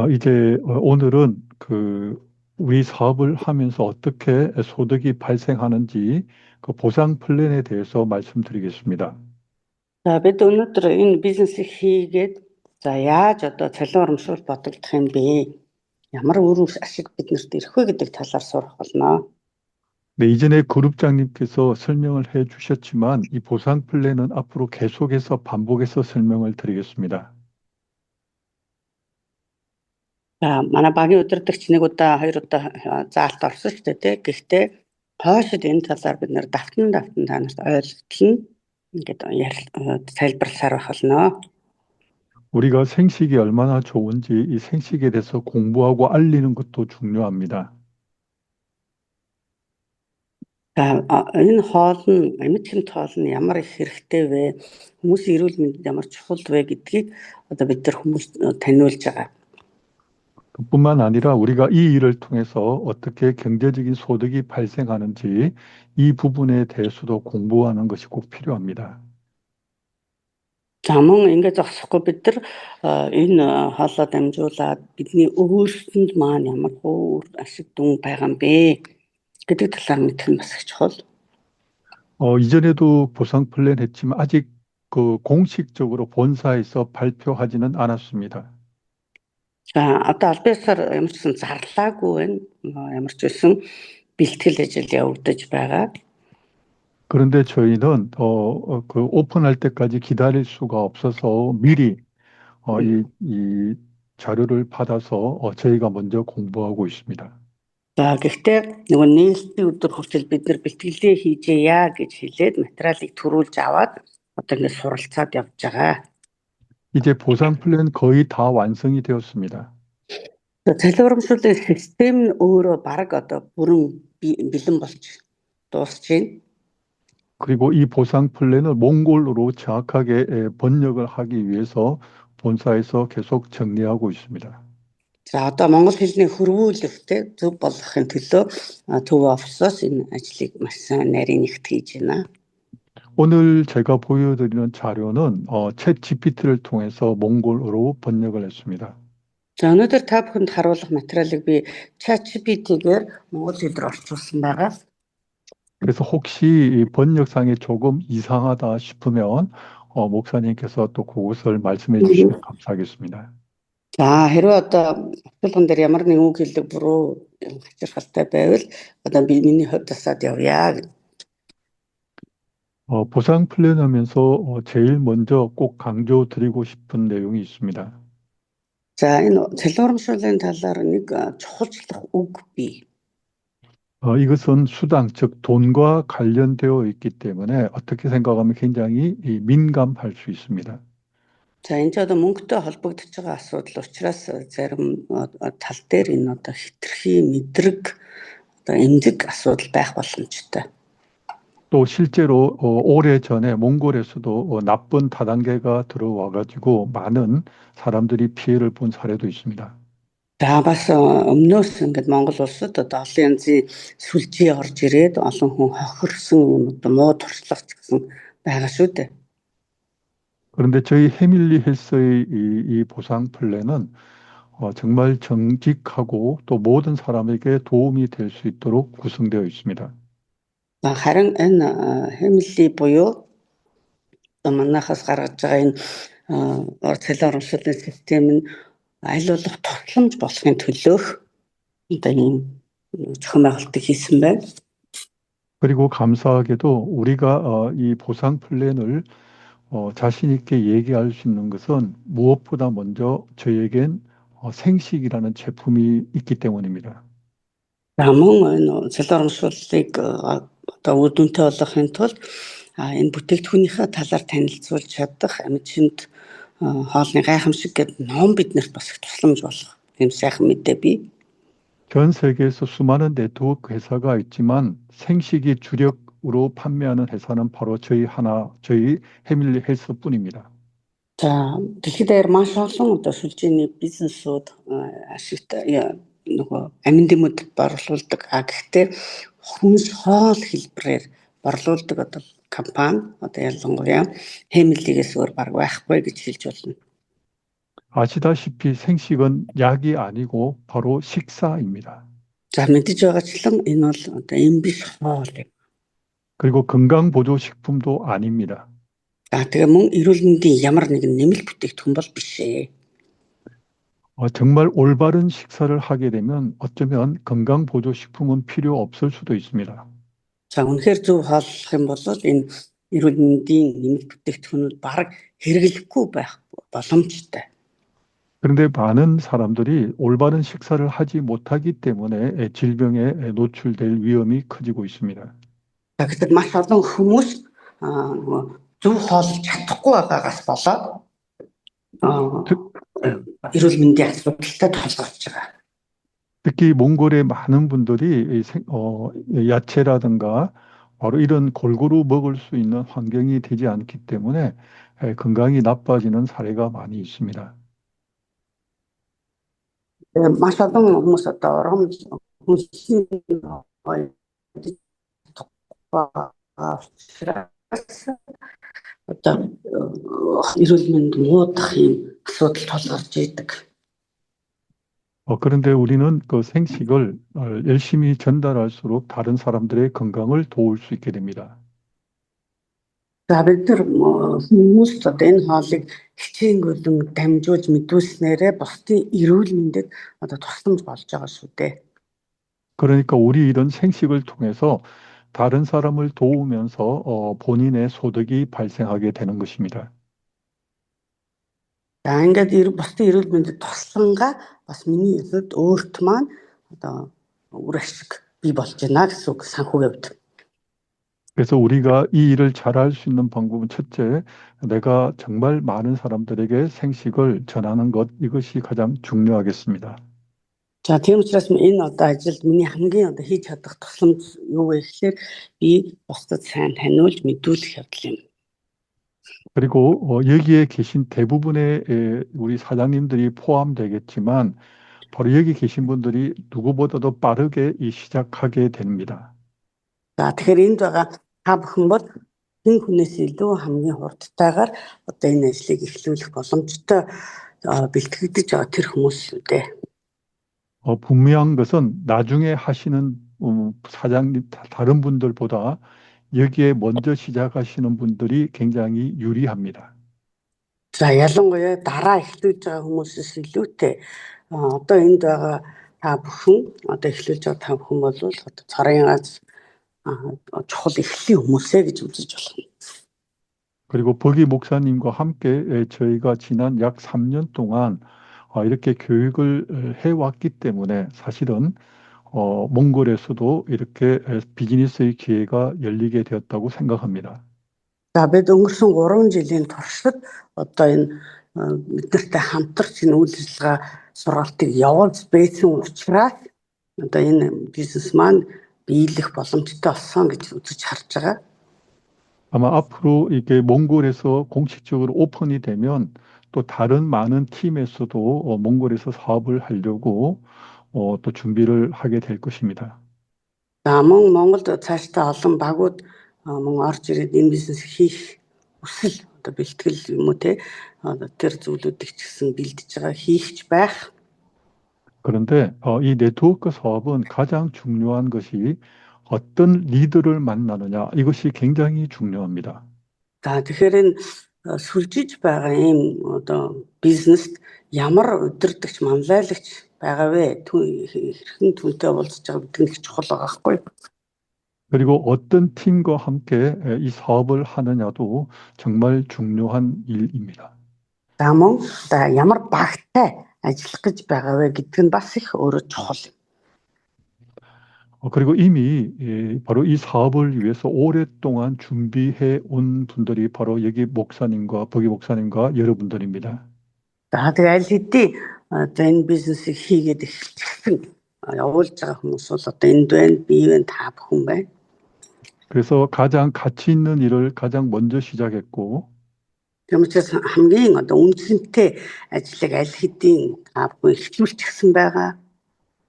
이제 오늘은 우리 사업을 하면서 어떻게 소득이 발생하는지 그 보상 플랜에 대해서 말씀드리겠습니다. За бид өнөөдөр энэ бизнесийг хийгээд за яаж одоо цалин урамшуул бодогдох юм бэ? Ямар үр ашиг биднэрт ирэх вэ гэдэг талаар сурах болно. 네, 이전에 그룹장님께서 설명을 해 주셨지만 이 보상 플랜은 앞으로 계속해서 반복해서 설명을 드리겠습니다. За манай багийн удирдагч нэг удаа хоёр удаа заалт орсон шүү дээ тий. Гэхдээ хойшид энэ талаар бид нэр давтан танарт ойлгогдол нь ингээд тайлбарлахаар байх болно. 우리가 생식이 얼마나 좋은지 이 생식에 대해서 공부하고 알리는 것도 중요합니다. За энэ хоол нь амьд хэмт хоол нь ямар их хэрэгтэй вэ? Хүмүүсийн эрүүл мэндэд ямар чухал вэ гэдгийг одоо бид нар хүмүүст таниулж байгаа. 뿐만 아니라 우리가 이 일을 통해서 어떻게 경제적인 소득이 발생하는지 이 부분에 대해서도 공부하는 것이 꼭 필요합니다. За мөн ингэж зогсохгүй бид нар энэ хоолоо дамжуулаад бидний өөрсдөнд маань ямар үр ашиг дүн байгаа юм бэ гэдэг талаар мэдэх нь бас их чухал. 이전에도 보상 플랜 했지만 아직 공식적으로 본사에서 발표하지는 않았습니다. За одоо аль биесээр ямар ч сан зарлаагүй байна. Ямар ч байсан бэлтгэл ажил явагдаж байгаа. 그런데 저희는 오픈할 때까지 기다릴 수가 없어서 미리 이 자료를 받아서 저희가 먼저 공부하고 있습니다. За гэхдээ нөгөө нээлтийн өдөр хүртэл бид нар бэлтгэлээ хийжээя гэж хэлээд материалыг төрүүлж аваад одоо ингэ суралцаад явж байгаа. 이제 보상 플랜 거의 다 완성이 되었습니다. цалин урамшууллын систем нь өөрөө баг одоо бүрэн бэлэн болж дуусж байна. 그리고 이 보상 플랜을 몽골어로 정확하게 번역을 하기 위해서 본사에서 계속 정리하고 있습니다. За одоо монгол хэлний хөрвүүлэгтэй зөв болгохын төлөө төв офисоос энэ ажлыг маш сайн нарийн нэгт хийж байна. 오늘 제가 보여드리는 자료는 챗 GPT를 통해서 몽골어로 번역을 했습니다. За өнөөдөр та бүхэнд харуулах материалыг би ChatGPT-гээр монгол хэлээр орчуулсан байгаа. 그래서 혹시 이 번역상에 조금 이상하다 싶으면 목사님께서 또 그것을 말씀해 주시면 감사하겠습니다. За хэрвээ одоо орчуулган дээр ямар нэгэн үг хэллэг буруу хачирхалтай байвал одоо би миний хувьд тасаад явъя. 보상 플랜 하면서 제일 먼저 꼭 강조드리고 싶은 내용이 있습니다. За энэ цалин урамшууллын талаар нэг чухалчлах үг бий. 이것은 수당, 즉 돈과 관련되어 있기 때문에 어떻게 생각하면 굉장히 민감할 수 있습니다. За энэ ч одоо мөнгөтэй холбогдож байгаа асуудал учраас зарим тал дээр энэ одоо хитрхи мэдрэг одоо эмзэг асуудал байх боломжтой. 또 실제로 오래전에 몽골에서도 나쁜 다단계가 들어와가지고 많은 사람들이 피해를 본 사례도 있습니다. За бас өмнөөс ингээд Монгол улсад одоо олон янзын сүлжээ орж ирээд олон хүн хохирсон юм одоо муу туршлага ч гэсэн байгаа шүү дээ. 그런데 저희 해밀리 헬스의 이 보상 플랜은 정말 정직하고 또 모든 사람에게 도움이 될 수 있도록 구성되어 있습니다. харин энэ хэмнэлий буюу манайхаас гаргаж байгаа энэ цалин урамшууллын систем нь аль болох тусламж болохын төлөөх одоо ийм зохион байгуулалтыг хийсэн байна. 그리고 감사하게도 우리가 이 보상 플랜을 자신 있게 얘기할 수 있는 것은 무엇보다 먼저 저에겐 생식이라는 제품이 있기 때문입니다. мөн цалин урамшууллыг одоо үр дүнтэй болгохын тулд энэ бүтээгдэхүүнийхээ талаар танилцуулж чадах амьд шимт хоолны гайхамшиг гэдэг ном биднэрт бас их тусламж болох юм сайхан мэдээ бий. 전 세계에서 수많은 네트워크 회사가 있지만 생식이 주력으로 판매하는 회사는 바로 저희 해밀리 헬스뿐입니다. За дэлхийд даяар маш олон одоо сүлжээний бизнесүүд ашигтай нөгөө амьд юмд борлуулдаг. Гэхдээ хүнс хоол хэлбэрээр борлуулдаг одоо компани одоо ялангуяа хэмнэлигээс өөр баг байхгүй гэж хэлж болно. 아시다시피 생식은 약이 아니고 바로 식사입니다. За мэдэж байгаачлан энэ бол одоо эм биш хоол юм. 그리고 건강보조식품도 아닙니다. За тэгээ мөн эрүүл мэндийн ямар нэгэн нэмэлт бүтээгдэхүүн бол биш ээ. 정말 올바른 식사를 하게 되면 어쩌면 건강보조식품은 필요 없을 수도 있습니다. За үнэхээр зөв хооллох юм бол энэ эрүүл мэндийн нэмэлт бүтээгдэхүүнүүд бараг хэрэглэхгүй байх боломжтой. 그런데 많은 사람들이 올바른 식사를 하지 못하기 때문에 질병에 노출될 위험이 커지고 있습니다. За гэтэл маш олон хүмүүс зөв хооллож чадахгүй байгаагаас болоод 특- эрүүл мэндийн асуудалтай тулгарч байгаа. 특히 몽골의 많은 분들이 야채라든가 바로 이런 골고루 먹을 수 있는 환경이 되지 않기 때문에 건강이 나빠지는 사례가 많이 있습니다. Маш олон хүмүүс одоо орон хүнсний одоо эрүүл мэнд муудах юм асуудал тулгарч идэг. 그런데 우리는 그 생식을 열심히 전달할수록 다른 사람들의 건강을 도울 수 있게 됩니다. За бид нар хүмүүст одоо энэ хоолыг хичээнгүйлэн дамжуулж мэдүүлснээрээ бусдын эрүүл мэндэд одоо тусламж болж байгаа шүү дээ. 그러니까 우리 이런 생식을 통해서 다른 사람을 도우면서 본인의 소득이 발생하게 되는 것입니다. За ингээд бусдын эрүүл мэндэд туслангаа бас миний хувьд өөрт маань одоо үр ашиг бий болж байна гэсэн үг санхүүгийн хувьд. 그래서 우리가 이 일을 잘할 수 있는 방법은 첫째, 내가 정말 많은 사람들에게 생식을 전하는 것, 이것이 가장 중요하겠습니다. За тийм учраас энэ одоо ажилд миний хамгийн одоо хийж чадах тусламж юу вэ гэхээр би бусдад сайн таниулж мэдүүлэх явдал юм. 그리고 여기에 계신 대부분의 우리 사장님들이 포함되겠지만 바로 여기 계신 분들이 누구보다도 빠르게 시작하게 됩니다. За тэгэхээр энд байгаа та бүхэн бол хэн хүнээс илүү хамгийн хурдтайгаар одоо энэ ажлыг эхлүүлэх боломжтой бэлтгэгдэж байгаа тэр хүмүүс шүү дээ. 분명한 것은 나중에 하시는 사장님 다른 분들보다 여기에 먼저 시작하시는 분들이 굉장히 유리합니다. За ялангуяа дараа эхлүүлж байгаа хүмүүсээс илүүтэй одоо энд байгаа та бүхэн одоо эхлүүлж байгаа та бүхэн бол одоо царийн гац чухал эхлэлийн хүмүүсээ гэж үзэж болно. 그리고 버기 목사님과 함께 저희가 지난 약 3년 동안 이렇게 교육을 해왔기 때문에 사실은 몽골에서도 이렇게 비즈니스의 기회가 열리게 되었다고 생각합니다. За бид өнгөрсөн 3 жилийн туршид одоо энэ бидэртэй хамтарч энэ үйл ажиллагаа сургалтыг явуулж байсан учраас одоо энэ бизнес маань биелэх боломжтой болсон гэж үзэж харж байгаа. 아마 앞으로 이게 몽골에서 공식적으로 오픈이 되면 또 다른 많은 팀에서도 몽골에서 사업을 하려고 또 준비를 하게 될 것입니다. За мөн Монголд цаашдаа олон багууд мөн орж ирээд энэ бизнес хийх хүсэл одоо бэлтгэл юм уу те тэр зүйлүүдийг ч гэсэн бэлдэж байгаа хийхч байх. 그런데 이 네트워크 사업은 가장 중요한 것이 어떤 리더를 만나느냐 이것이 굉장히 중요합니다. За тэгэхээр энэ сүлжиж байгаа юм одоо бизнест ямар удирдахч манлайлагч байгаа вэ? Хэрхэн түнтэй уулзж байгаа гэдэг нь чухал байгаа байхгүй юу? 그리고 어떤 팀과 함께 이 사업을 하느냐도 정말 중요한 일입니다. За мөн ямар багтай ажиллах гэж байгаа вэ гэдэг нь бас их өөрөө чухал юм. 그리고 이미 바로 이 사업을 위해서 오랫동안 준비해 온 분들이 바로 여기 목사님과 버기 목사님과 여러분들입니다. За тэгээ аль хэдийн одоо энэ бизнесийг хийгээд эхэлчихсэн явуулж байгаа хүмүүс бол одоо энд байна, бий байна, та бүхэн байна. 그래서 가장 가치 있는 일을 가장 먼저 시작했고 Тийм учраас хамгийн одоо үнцэнтэй ажлыг аль хэдийн та бүхэн эхлүүлчихсэн байгаа.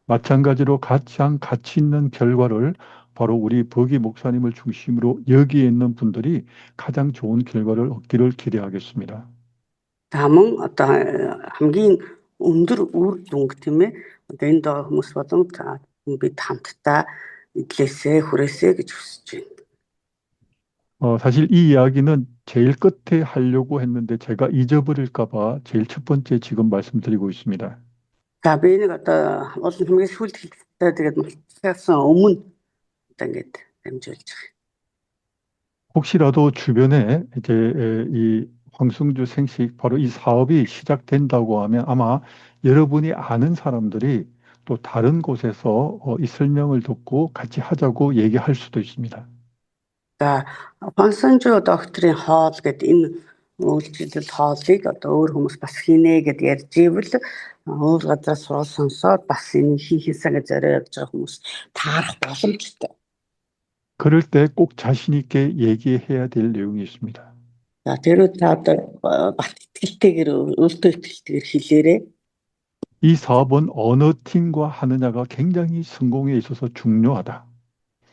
마찬가지로 가장 가치 있는 결과를 바로 우리 버기 목사님을 중심으로 여기에 있는 분들이 가장 좋은 결과를 얻기를 기대하겠습니다. Таман одоо хамгийн өндөр үр дүнг тийм ээ. Одоо энд байгаа хүмүүс болон бид хамтдаа эдлээсээ хүрээсэй гэж хүсэж байна. 사실 이 이야기는 제일 끝에 하려고 했는데 제가 잊어버릴까 봐 제일 첫 번째 지금 말씀드리고 있습니다. За би нэг одоо олон хамгийн сүүлд хэлэхдээ тэгээд мартчихсан өмнө одоо ингэж дамжуулж байгаа. 혹시라도 주변에 이제 이 황승주 생식 바로 이 사업이 시작된다고 하면 아마 여러분이 아는 사람들이 또 다른 곳에서 이 설명을 듣고 같이 하자고 얘기할 수도 있습니다. За Пансанжо докторийн хоол гэдэг энэ үйлчлэл хоолыг одоо өөр хүмүүс бас хийнэ гэд ярьж ивэл өөр газраас сурал сонсоод бас энэ хийхээсээ гэж зориод байгаа хүмүүс таарах боломжтой. 그럴 때 꼭 자신 있게 얘기해야 될 내용이 있습니다. За тэрүүд та одоо бат итгэлтэйгээр өөртөө итгэлтэйгээр хэлээрээ. 이 사업은 어느 팀과 하느냐가 굉장히 성공에 있어서 중요하다.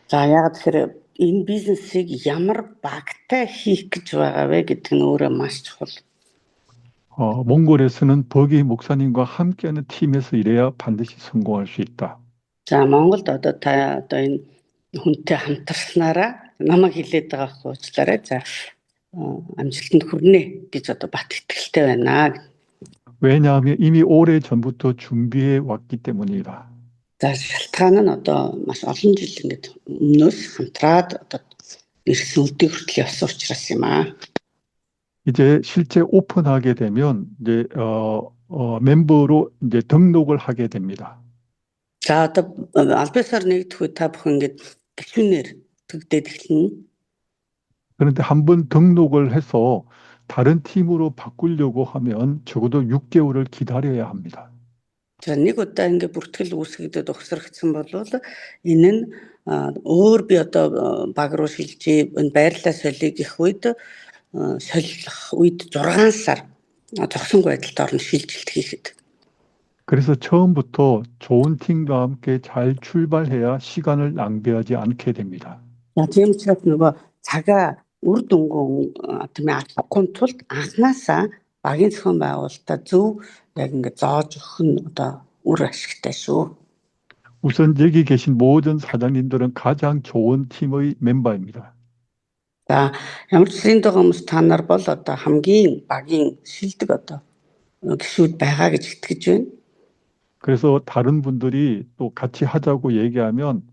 За яг тэгэхээр энэ бизнесийг ямар багтай хийх гэж байгаа вэ гэдэг нь өөрөө маш чухал. 몽골에서는 버기 목사님과 함께하는 팀에서 일해야 반드시 성공할 수 있다. За Монголд одоо та одоо энэ хүнтэй хамтарснараа намайг хилээд байгаа уучлаарай. За амжилтанд хүрнэ гэж одоо бат итгэлтэй байна. 왜냐하면 이미 오래 전부터 준비해 왔기 때문이다. За шалтгаан нь одоо маш олон жил ингээд өмнөөс хамтраад одоо ирсэн үдийг хүртэл явсан учраас юм аа. 이제 실제 오픈하게 되면 이제 멤버로 이제 등록을 하게 됩니다. За одоо албасаар нэгдэх үе та бүхэн ингээд гишүүнээр төгдөөд эхэлнэ. 그런데 한번 등록을 해서 다른 팀으로 바꾸려고 하면 적어도 6개월을 기다려야 합니다. За нэг удаа ингээд бүртгэл үүсгэгдээд ухсрагдсан бол энэ нь өөр би одоо баг руу шилжиж энэ байрлалаа солиё гэх үед солих үед 6 сар зогсонгүй байдалд орно шилжилт хийхэд. 그래서 처음부터 좋은 팀과 함께 잘 출발해야 시간을 낭비하지 않게 됩니다. За тийм учраас нөгөө цагаа үр дүнгүй тийм авахгүй тулд анханасаа багийн зохион байгуулалтаа зөв яг ингээд зааж өгөх нь одоо үр ашигтай шүү. 우선 여기 계신 모든 사장님들은 가장 좋은 팀의 멤버입니다. За ямар ч зүйл байгаа хүмүүс та нар бол одоо хамгийн багийн шилдэг одоо гишүүд байгаа гэж итгэж байна. 그래서 다른 분들이 또 같이 하자고 얘기하면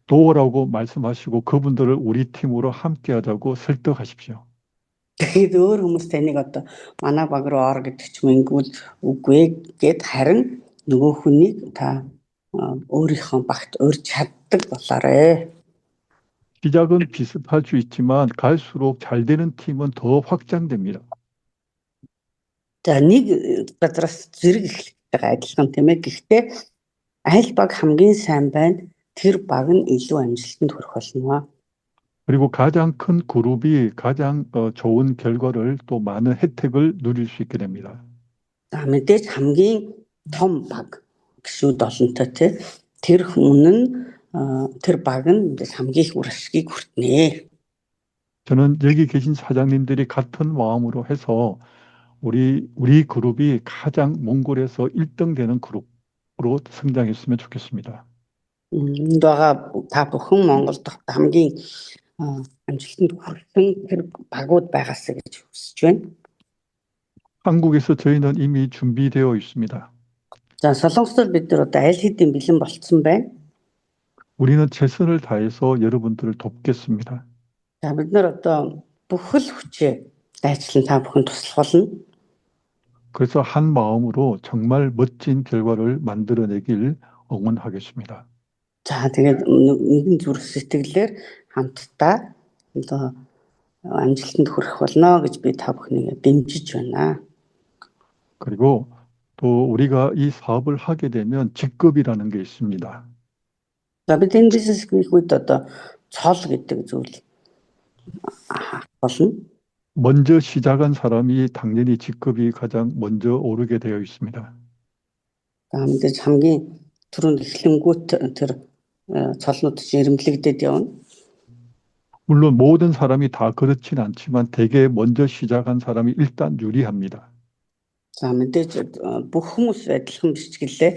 도어라고 말씀하시고 그분들을 우리 팀으로 함께 하자고 설득하십시오. Тэгэхээр өөр хүмүүс таныг одоо манай баг руу ор гэдэг ч мэнгүүл үгүй гэд харин нөгөө хүнийг та өөрийнхөө багт урьж чаддаг болоорой. 시작은 비슷할 수 있지만 갈수록 잘 되는 팀은 더 확장됩니다. За нэг газраас зэрэг эхлэхтэйгээ адилхан тийм ээ. Гэхдээ аль баг хамгийн сайн байна тэр баг нь илүү амжилтанд хүрэх болно. 그리고 가장 큰 그룹이 가장 좋은 결과를 또 많은 혜택을 누릴 수 있게 됩니다. За мэдээж хамгийн том баг гişүүд олонтой тий тэр хүн нь тэр баг нь хамгийн их үр ашгийг хүртнэ. 저는 여기 계신 사장님들이 같은 마음으로 해서 우리 그룹이 가장 몽골에서 1등 되는 그룹으로 성장했으면 좋겠습니다. Энд байгаа та бүхэн Монголд хамгийн амжилтанд хүрсэн тэр багууд байгаасаа гэж хүсэж байна. 한국에서 저희는 이미 준비되어 있습니다. За Солонгосд бид нар одоо аль хэдийн бэлэн болцсон байна. 우리는 최선을 다해서 여러분들을 돕겠습니다. За бид нар одоо бүхэл хүчээ дайчлан та бүхэн туслах болно. 그래서 한 마음으로 정말 멋진 결과를 만들어내길 응원하겠습니다. За тэгээд нэгэн зүрх сэтгэлээр хамтдаа одоо амжилтанд хүрэх болно гэж би та бүхнийг дэмжиж байна. 그리고 또 우리가 이 사업을 하게 되면 직급이라는 게 있습니다. За бид энэ бизнес хийх үед одоо цол гэдэг зүйл болно. 먼저 시작한 사람이 당연히 직급이 가장 먼저 오르게 되어 있습니다. За мэдээж хамгийн түрүүнд эхлэнгүүт тэр цолнууд жирэмлэгдээд явна. 물론 모든 사람이 다 그렇진 않지만 대개 먼저 시작한 사람이 일단 유리합니다. За мэдээж бүх хүмүүс адилхан биш ч гэлээ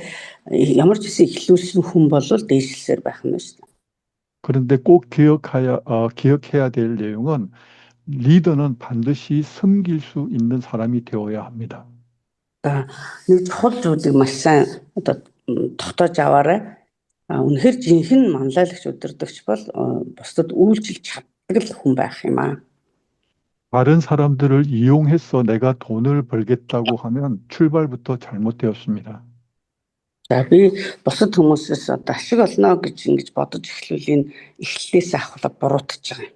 ямар ч хэсэг ихлүүлсэн хүн бол дээшлсээр байх нь шүү дээ. 그런데 꼭 기억해야 될 내용은 리더는 반드시 섬길 수 있는 사람이 되어야 합니다. За нэг чухал зүйлийг маш сайн одоо тогтоож аваарай. Үнэхээр жинхэнэ манлайлагч удирдагч бол бусдад үйлчлж чаддаг л хүн байх юм аа. 다른 사람들을 이용해서 내가 돈을 벌겠다고 하면 출발부터 잘못되었습니다. За би бусад хүмүүсээс одоо ашиг олно гэж ингэж бодож эхлүүл энэ эхлэлээс ахвал буруутгаж байгаа юм.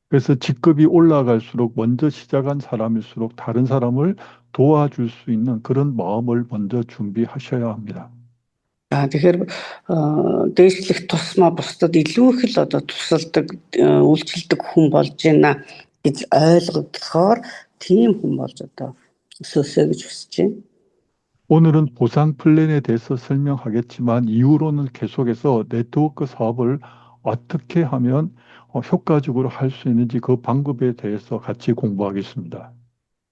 그래서 직급이 올라갈수록 먼저 시작한 사람일수록 다른 사람을 도와줄 수 있는 그런 마음을 먼저 준비하셔야 합니다. За тэгэхээр дээшлэх тусмаа бусдад илүү их л одоо тусалдаг үйлчлдэг хүн болж байна гэж ойлгогдохоор тийм хүн болж одоо өсөөсэй гэж хүсэж байна. 오늘은 보상 플랜에 대해서 설명하겠지만 이후로는 계속해서 네트워크 사업을 어떻게 하면 효과적으로 할 수 있는지 그 방법에 대해서 같이 공부하겠습니다.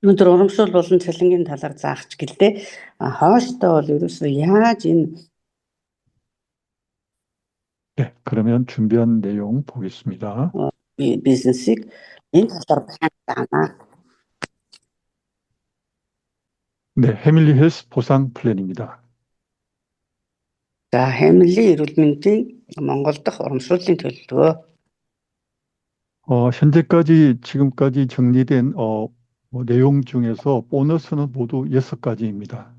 Өнөөдөр урамшуул болон цалингийн талаар заахч гэлээ хооштой бол ерөөсөө яаж энэ 네, 그러면 준비한 내용 보겠습니다. бизнесийг энэ талаар хандана. 네, 해밀리 헬스 보상 플랜입니다. За Хэмли эрүүл мэндийн Монгол дахь урамшууллын төлөвлөгөө. 지금까지 정리된 내용 중에서 보너스는 모두 6가지입니다.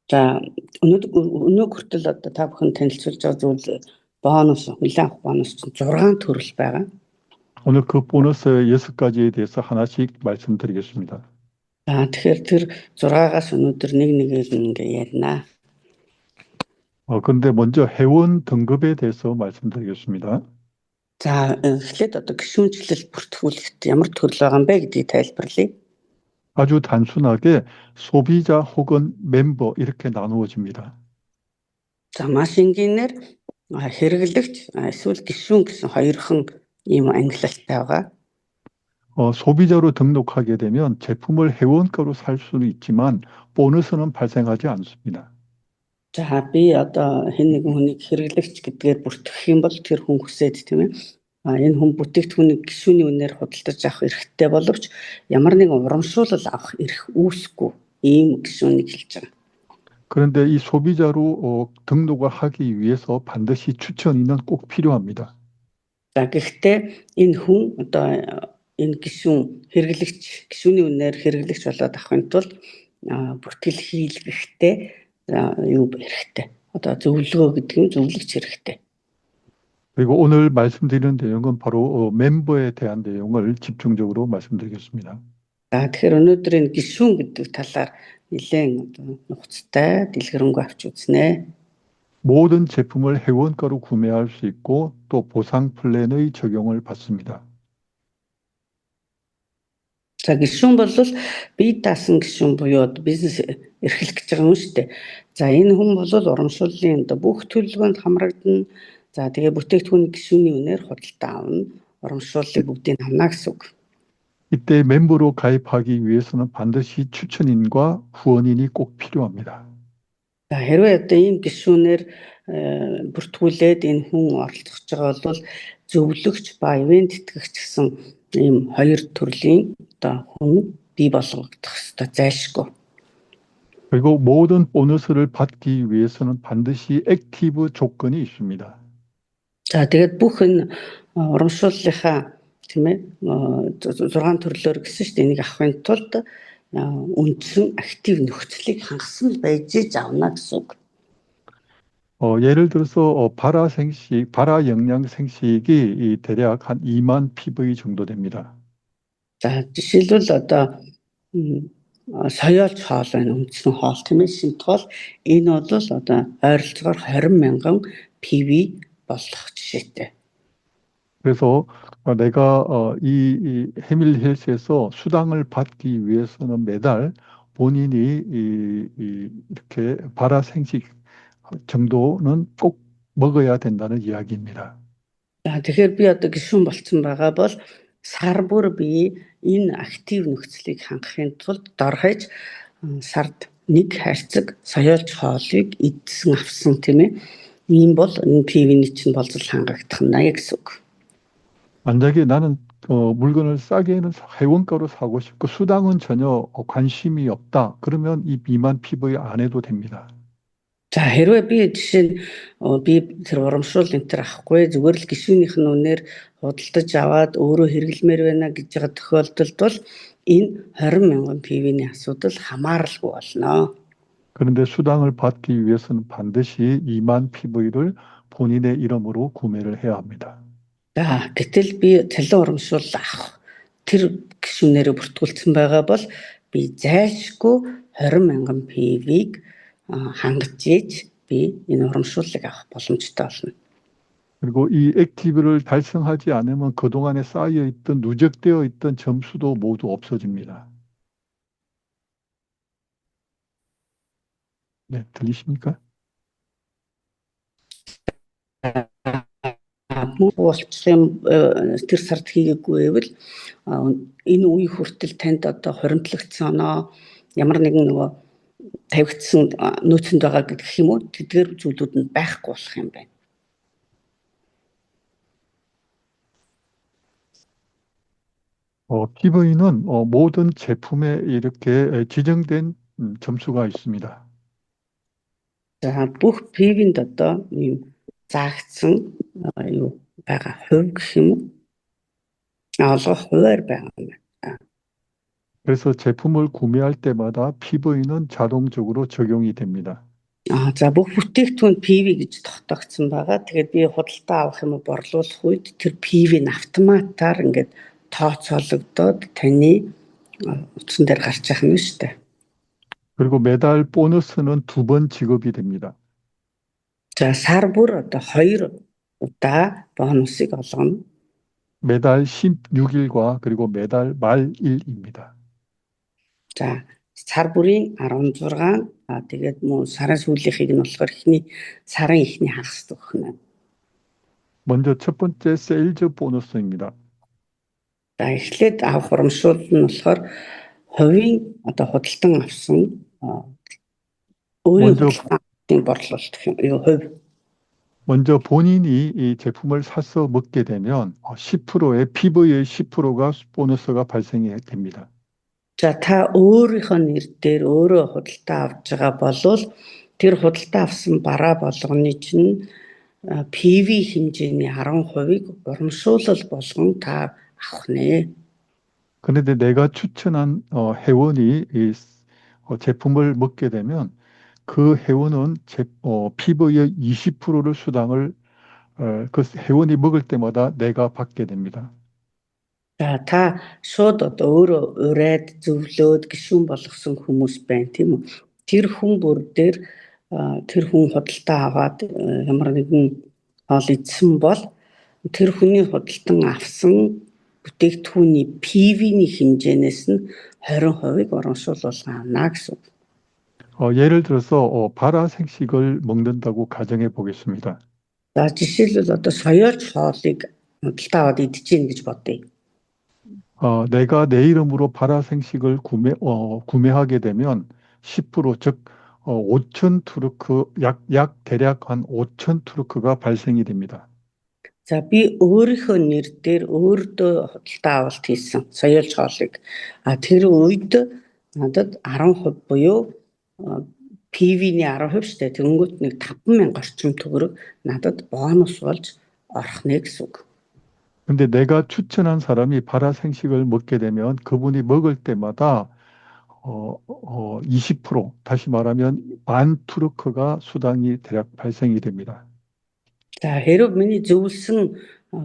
За өнөөдөр хүртэл одоо та бүхэн танилцуулж байгаа зүйл бонус, хүлээн авах бонус чинь 6 төрөл байгаа. 오늘 그 보너스 6가지에 대해서 하나씩 말씀드리겠습니다. За тэгэхээр тэр 6-аас өнөөдөр нэгээр ингээ ярина. 그런데 먼저 회원 등급에 대해서 말씀드리겠습니다. За эхлээд одоо гишүүнчлэл бүртгүүлэхэд ямар төрөл байгаа юм бэ гэдгийг тайлбарлая. 아주 단순하게 소비자 혹은 멤버 이렇게 나누어집니다. За маш энгийнээр хэрэглэгч эсвэл гишүүн гэсэн хоёрхан ийм ангилалтай байгаа. 소비자로 등록하게 되면 제품을 회원가로 살 수는 있지만 보너스는 발생하지 않습니다. За би одоо хэн нэгэн хүнийг хэрэглэгч гэдгээр бүртгэх юм бол тэр хүн хүсээд тийм ээ. Энэ хүн бүтээгдэхүүнийг гишүүний үнээр худалдаж авах эрхтэй боловч ямар нэгэн урамшуулал авах эрх үүсэхгүй ийм гишүүнийг хэлж байгаа. 그런데 이 소비자로 등록을 하기 위해서 반드시 추천인은 꼭 필요합니다. За гэхдээ энэ хүн одоо энэ гишүүн хэрэглэгч гишүүний үнээр хэрэглэгч болоод авахын тулд бүртгэл хийлгэхдээ юу хэрэгтэй. Одоо зөвлөгөө гэдэг нь зөвлөгч хэрэгтэй. 그리고 오늘 말씀드리는 내용은 바로 멤버에 대한 내용을 집중적으로 말씀드리겠습니다. За тэгэхээр өнөөдөр энэ гишүүн гэдэг талаар нэлээд нухацтай дэлгэрэнгүй авч үзнэ. 모든 제품을 회원가로 구매할 수 있고 또 보상 플랜의 적용을 받습니다. За гишүүн бол бие даасан гишүүн буюу бизнес эрхлэх гэж байгаа юм шүү дээ. За энэ хүн бол урамшууллын бүх төлөвлөгөөнд хамрагдана. За тэгээ бүтээгдэхүүний гишүүний үнээр худалдаа авна. Урамшууллыг бүгдийг авна гэсэн үг. 이때 멤버로 가입하기 위해서는 반드시 추천인과 후원인이 꼭 필요합니다. За хэрвээ одоо ийм гишүүнээр бүртгүүлээд энэ хүн оролцож байгаа бол зөвлөгч ба ивент тэтгэгч гэсэн ийм хоёр төрлийн одоо хүн бий болгох ёстой зайлшгүй. 그리고 모든 보너스를 받기 위해서는 반드시 액티브 조건이 있습니다. За тэгээд бүх энэ урамшууллынхаа тийм ээ 6 төрлөөр гэсэн чинь энийг авахын тулд үндсэн актив нөхцөлийг хангасан байж авна гэсэн үг. 예를 들어서 발화 영양 생식이 대략 한 2만 PV 정도 됩니다. За жишээлбэл одоо соёолч хоол байна, үндсэн хоол тийм ээ, шинтгол энэ бол одоо ойролцоогоор 20,000 PV болох жишээтэй. 그래서 내가 이 해밀 헬스에서 수당을 받기 위해서는 매달 본인이 이렇게 발화 생식 정도는 꼭 먹어야 된다는 이야기입니다. За тэгэхээр би одоо гишүүн болцсон байгаа бол сар бүр би энэ актив нөхцөлийг хангахын тулд дор хаяж сард нэг хайрцаг соёолж хоолыг идсэн авсан тийм ээ. Ийм бол энэ PV-ний чинь болзол хангагдах нь гэсэн үг. 만약에 나는 물건을 싸게는 회원가로 사고 싶고 수당은 전혀 관심이 없다. 그러면 이 비만 PV 안 해도 됩니다. За хэрвээ би жишээ нь би тэр урамшуул энэ төр авахгүй зүгээр л гишүүнийх нь үнээр худалдаж аваад өөрөө хэрэглэмээр байна гэж байгаа тохиолдолд бол энэ 20 мянган PV-ний асуудал хамааралгүй болно. 그런데 수당을 받기 위해서는 반드시 2만 PV를 본인의 이름으로 구매를 해야 합니다. За гэтэл би цалин урамшуул авах тэр гишүүнээрээ бүртгүүлсэн байгаа бол би зайлшгүй 20 мянган PV-г хангаж ийж би энэ урамшууллыг авах боломжтой болно. 그리고 이 액티브를 달성하지 않으면 그동안에 쌓여 있던 누적되어 있던 점수도 모두 없어집니다. 네, 들리십니까? Болцсон тэр сард хийгээгүй байвал энэ үе хүртэл танд одоо хоримтлагдсан оноо ямар нэгэн нөгөө тавигдсан нөөцөнд байгаа гэх юм уу тэдгээр зүйлүүд нь байхгүй болох юм байна. PV는 모든 제품에 이렇게 지정된 점수가 있습니다. За бүх PV-нд одоо ийм заагдсан юу байгаа хувь гэх юм уу? олгох хуваар байгаа юм байна. 그래서 제품을 구매할 때마다 PV는 자동적으로 적용이 됩니다. За бүх бүтээгдэхүүн PV гэж тогтоогдсон байгаа. Тэгээд би худалдаа авах юм уу борлуулах үед тэр PV нь автоматар ингээд тооцоологдоод таны утсан дээр гарч байгаа юм шүү дээ. 그리고 매달 보너스는 2번 지급이 됩니다. За сар бүр одоо 2 удаа бонусыг олгоно. 매달 16일과 그리고 매달 말일입니다. За сар бүрийн 16 тэгээд мөн сарын сүүлийнхийг нь болохоор сарын эхний хагас өгнө. 먼저 첫 번째 세일즈 보너스입니다. За эхлээд авах урамшуул нь болохоор хувийн одоо худалдан авсан өөрийн худалдан борлуулалт гэх юм хувь. 먼저 본인이 이 제품을 사서 먹게 되면 10%의 PV의 10%가 보너스가 발생이 됩니다. За та өөрийнхөө нэр дээр өөрөө худалдаа авч байгаа болвол тэр худалдаа авсан бараа болгоны чинь PV хэмжээний 10%ийг урамшуулал болгон та авах нэ. 그런데 내가 추천한 회원이 이 제품을 먹게 되면 그 회원은 PV의 20%를 수당을 그 회원이 먹을 때마다 내가 받게 됩니다. За та шууд одоо өөрөө ураад зөвлөөд гишүүн болгосон хүмүүс байна тийм үү. Тэр хүн бүр дээр тэр хүн худалдаа аваад ямар нэгэн хоол идсэн бол тэр хүний худалдан авсан бүтээгдэхүүний PV-ний хэмжээнээс нь 20%ийг урамшуулал авна гэсэн. 예를 들어서 발화생식을 먹는다고 가정해 보겠습니다. За жишээлбэл одоо соёолж хоолыг худалдаа аваад идчихээн гэж бодъё. 내가 내 이름으로 발화생식을 구매하게 되면 10% 즉 5천 트루크 약 대략 한 5천 트루크가 발생이 됩니다. За би өөрийнхөө нэр дээр өөртөө худалдаа авалт хийсэн соёолж хоолыг тэр үед надад 10% буюу PV-ний 10% штэ тэнгүүт нэг 5,000 орчим төгрөг надад бонус болж орох нэ гэсэн үг. 근데 내가 추천한 사람이 발화생식을 먹게 되면 그분이 먹을 때마다 20% 다시 말하면 10,000트루크가 수당이 대략 발생이 됩니다. За хэрэг миний зөвлөсөн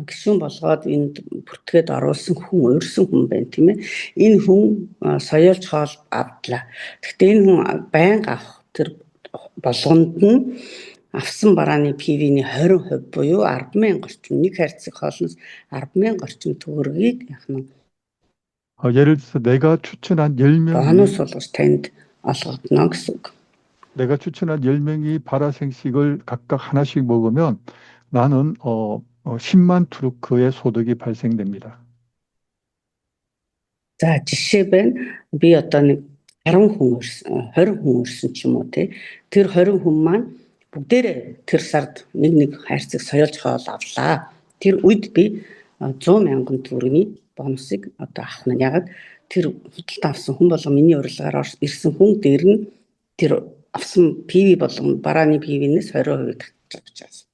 гишүүн болгоод энд бүртгээд оруулсан хүн урьсан хүн байна тийм ээ. Энэ хүн соёолж хоол авдлаа. Гэхдээ энэ хүн байнга авах тэр болгонд нь авсан барааны PV-ний 20% буюу 10,000 орчим нэг хайрцаг хоолноос 10,000 орчим төгрөгийг яхна. 예를 들어서 내가 추천한 10명이 бонус болгож танд олгогдно гэсэн үг. 내가 추천한 10명이 발화생식을 각각 하나씩 먹으면 나는 10만 트루크의 소득이 발생됩니다. За жишээ байна. Би одоо нэг 10 хүн өрсөн, 20 хүн өрсөн ч юм уу тий. Тэр 20 хүн маань бүгдээрээ тэр сард нэг хайрцаг соёлж хоол авлаа. Тэр үед би 100 мянган төгрөгийн бонусыг одоо авах нь. Яг тэр худалдан авсан хүн болго миний урилгаар ирсэн хүн дээр нь тэр авсан PV болгон барааны PV-нээс 20% татчих учраас.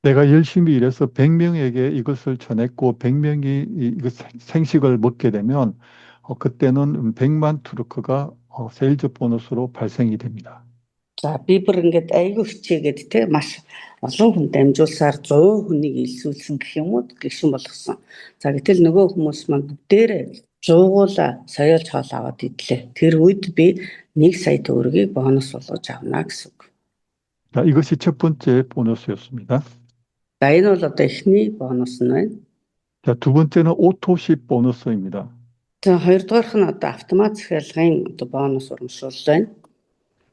내가 열심히 일해서 100명에게 이것을 전했고 100명이 이것 생식을 먹게 되면 그때는 100만 투르크가 세일즈 보너스로 발생이 됩니다. За би бүр ингээд айгүй хичээгээд те маш олон хүнд амжуулсаар 100 хүнийг илсүүлсэн гэх юм уу гişүн болгосон. За гэтэл нөгөө хүмүүс маань бүгдээрээ жуугуула соёолж хоол аваад идлээ. Тэр үед би 1 сая төгрөгийг бонус болгож авна гэсэн үг. 자, 이것이 첫 번째 보너스였습니다. За энэ бол одоо эхний бонус нь байна. 자, 두 번째는 오토십 보너스입니다. За хоёрдугаарх нь одоо автомат захиалгын одоо бонус урамшуул байна.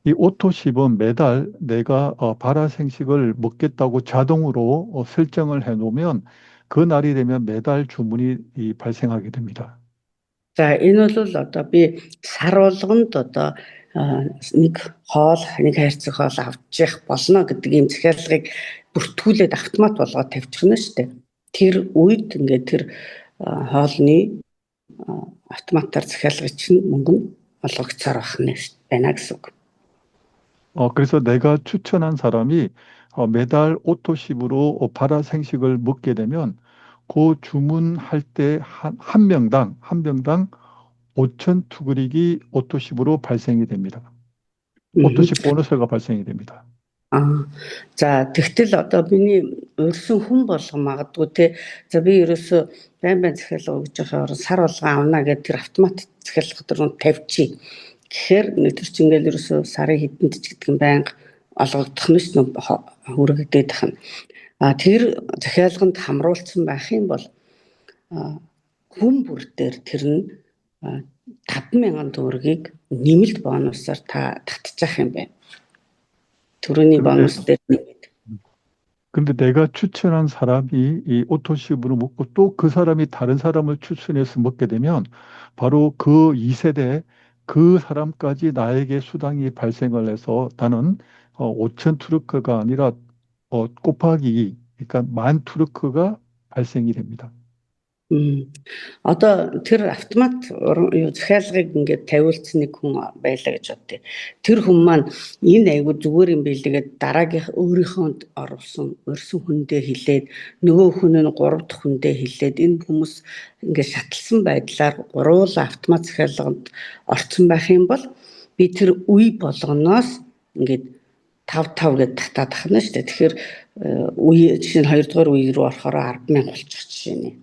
이 오토십은 매달 내가 발화생식을 먹겠다고 자동으로 설정을 해놓으면 그 날이 되면 매달 주문이 발생하게 됩니다. За энэ бол одоо би сар болгонд одоо нэг хоол, нэг хайрцаг хоол авчих болно гэдэг ийм захиалгыг бүртгүүлээд автомат болгоод тавьчихна шүү дээ. Тэр үед ингээд тэр хоолны автоматар захиалгыг чинь мөнгө нь олгогдсоор байна гэсэн үг. 그래서 내가 추천한 사람이 매달 오토십으로 발화생식을 먹게 되면 그 주문할 때 한 명당 5천 투그릭이 오토십으로 발생이 됩니다. 오토십 보너스가 발생이 됩니다. За тэгтэл одоо миний өрсөн хүн болго магадгүй те. За би ерөөсө байн захиалга өгж байхаар сар болгон авна гэдэг тэр автомат захиалга руу тавьчих. Тэгэхээр тэр чинь ингээл ерөөсө сарын хэдэнд ч гэдэг нь байнга олгогдох нь шүү дээ хүрэгдээд тахна. Тэр захиалганд хамруулсан байх юм бол хүн бүр дээр тэр нь 5,000 төгрөгийг нэмэлт бонусаар татчих юм байна. төрөний бонус дээр нэмээд. 근데 내가 추천한 사람이 이 오토십으로 먹고 또 그 사람이 다른 사람을 추천해서 먹게 되면 바로 그 2세대 그 사람까지 나에게 수당이 발생을 해서 나는 5천 투르크가 아니라 곱하기 그러니까 10,000 투르크가 발생이 됩니다. Одоо тэр автомат захиалгыг ингээд тавиулсан нэг хүн байлаа гэж бодъё. Тэр хүн маань энэ айгу зүгээр юм билгээд дараагийнх өөрийнхөө оруулсан өрсөн хүндээ хилээд нөгөө хүн нь 3 дахь хүндээ хилээд энэ хүмүүс ингээд шатлсан байдлаар гуруула автомат захиалганд орцсон байх юм бол би тэр үе болгоноос ингээд 5 гэд татаад ахна шүү дээ. Тэгэхээр үе жишээ нь 2 дугаар үе рүү орохоор 10,000 болчих жишээний.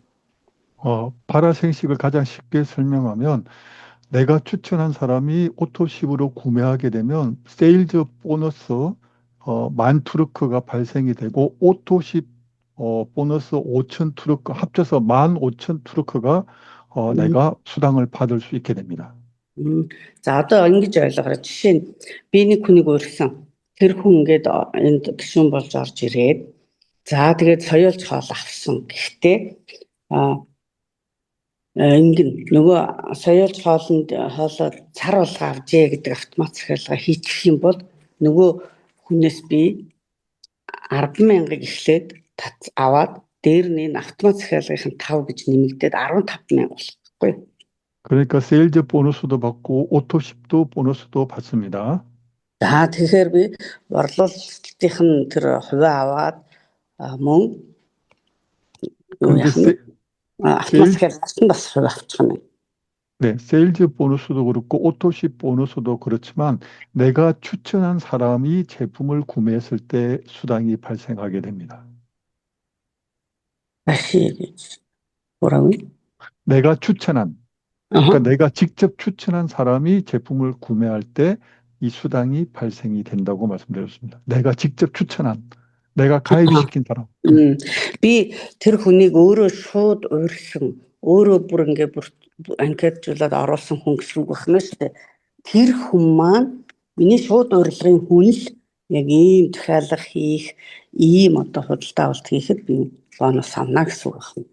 발화생식을 가장 쉽게 설명하면 내가 추천한 사람이 오토십으로 구매하게 되면 세일즈 보너스 10,000 투르크가 발생이 되고 오토십 보너스 5천 투르크 합쳐서 15,000 투르크가 내가 수당을 받을 수 있게 됩니다. За одоо ингэж ойлгоорой. Жишээ нь би нэг хүнийг өргөсөн. Тэр хүн ингээд энд гişүн болж орж ирээд за тэгээд соёолж хоол авсан. Гэхдээ ингэн нөгөө соёолж хоолоо цар болго авжээ гэдэг автомат захиалга хийчих юм бол нөгөө хүнээс би 10,000-ыг эхлээд аваад дээр нь энэ автомат захиалгын 5 гэж нэмэгдээд 15,000 болохгүй. 그러니까 세일즈 보너스도 받고 오토십도 보너스도 받습니다. За тэгэхээр би борлуулалтын тэр хувиа аваад мөн 네, 세일즈 보너스도 그렇고 오토십 보너스도 그렇지만 내가 추천한 사람이 제품을 구매했을 때 수당이 발생하게 됩니다. 뭐라고요? 내가 추천한 그러니까 내가 직접 추천한 사람이 제품을 구매할 때 이 수당이 발생이 된다고 말씀드렸습니다. 내가 직접 추천한 내가 가입시킨 사람. Би тэр хүнийг өөрөө шууд урьсан, өөрөө бүр ингээ анкетжуулаад оруулсан хүн гэсэн үг байна шүү дээ. Тэр хүн маань миний шууд урилгын хүн л яг ийм захиалга хийх, ийм одоо худалдаа авалт хийхэд би бонус авна гэсэн үг байна.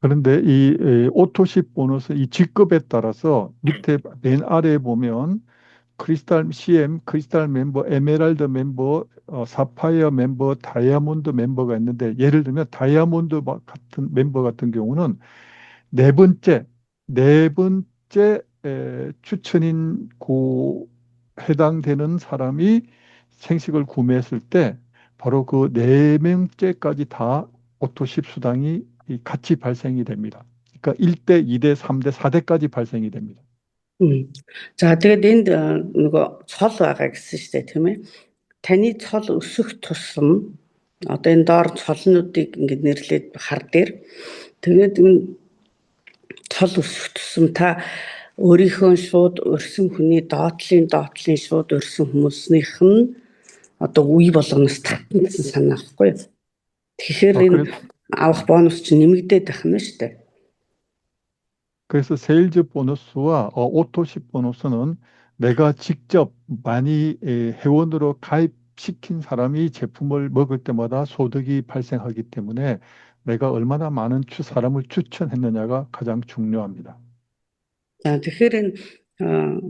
그런데 이 오토십 보너스 이 직급에 따라서 밑에 맨 아래에 보면 크리스탈 CM, 크리스탈 멤버, 에메랄드 멤버, 사파이어 멤버, 다이아몬드 멤버가 있는데 예를 들면 다이아몬드 같은 멤버 같은 경우는 네 번째, 네 번째 추천인 해당되는 사람이 생식을 구매했을 때 바로 그 네 명째까지 다 오토십 수당이 같이 발생이 됩니다. 그러니까 1대, 2대, 3대, 4대까지 발생이 됩니다. За тэгээд энд нөгөө цол байгаа гэсэн шүү дээ тийм ээ. Таны цол өсөх тусам одоо энэ доор цолнуудыг ингээд нэрлээд хар дээр тэгээд энэ цол өсөх тусам та өөрийнхөө шууд өрсөн хүний доотлын шууд өрсөн хүмүүснийх нь одоо үе болгоноос татна гэсэн санаа байхгүй юу? Тэгэхээр энэ 그래서, авах бонус чинь нэмэгдээд байх нь шүү дээ. 그래서 세일즈 보너스와 오토십 보너스는 내가 직접 많이 회원으로 가입시킨 사람이 제품을 먹을 때마다 소득이 발생하기 때문에 내가 얼마나 많은 사람을 추천했느냐가 가장 중요합니다. За тэгэхээр энэ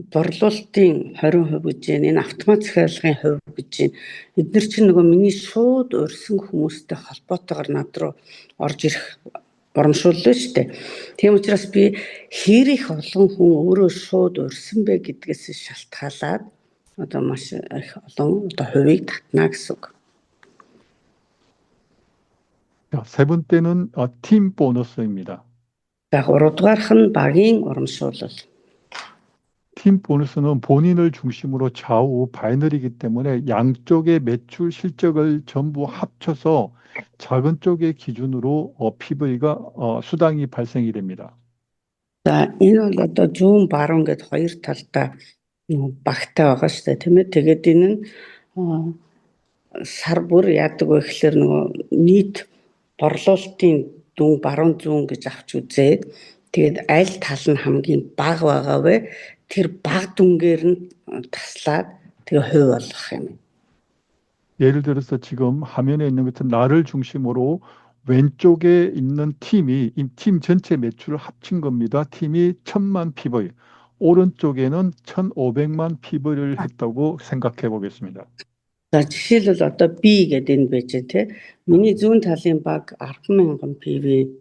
борлуулалтын 20% гэж байна. Энэ автомат захиалгын хувь гэж байна. Эдгээр чинь нөгөө миний шууд урьсан хүмүүстэй холбоотойгоор над руу орж ирэх урамшууллаа шүү дээ. Тийм учраас би хэр их олон хүн өөрөө шууд урьсан бэ гэдгээс шалтгаалаад одоо маш их олон одоо хувийг татна гэсэн үг. 자, 세 번째는 팀 보너스입니다. За 3 дугаарх нь багийн урамшуулал. 팀 보너스는 본인을 중심으로 좌우 바이너리이기 때문에 양쪽의 매출 실적을 전부 합쳐서 작은 쪽의 기준으로 PV가 수당이 발생이 됩니다. За энэ бол одоо зүүн баруун гэд хоёр талдаа багтай байгаа шүү дээ тийм ээ. Тэгээд энэ нь сар бүр яадаг вэ гэхээр нөгөө нийт борлуулалтын дүн баруун зүүн гэж авч үзээд тэгээд аль тал нь хамгийн бага байгаа вэ? Тэр бага дүнгээр нь таслаад тэгээ хувь болгох юм. 예를 들어서 지금 화면에 있는 것은 나를 중심으로 왼쪽에 있는 팀이 이 팀 전체 매출을 합친 겁니다. 팀이 1000만 PV, 오른쪽에는 1500만 PV를 했다고 생각해 보겠습니다. За жишээлбэл одоо B гэдэг энэ байж тээ. Миний зүүн талын баг 10,000 PV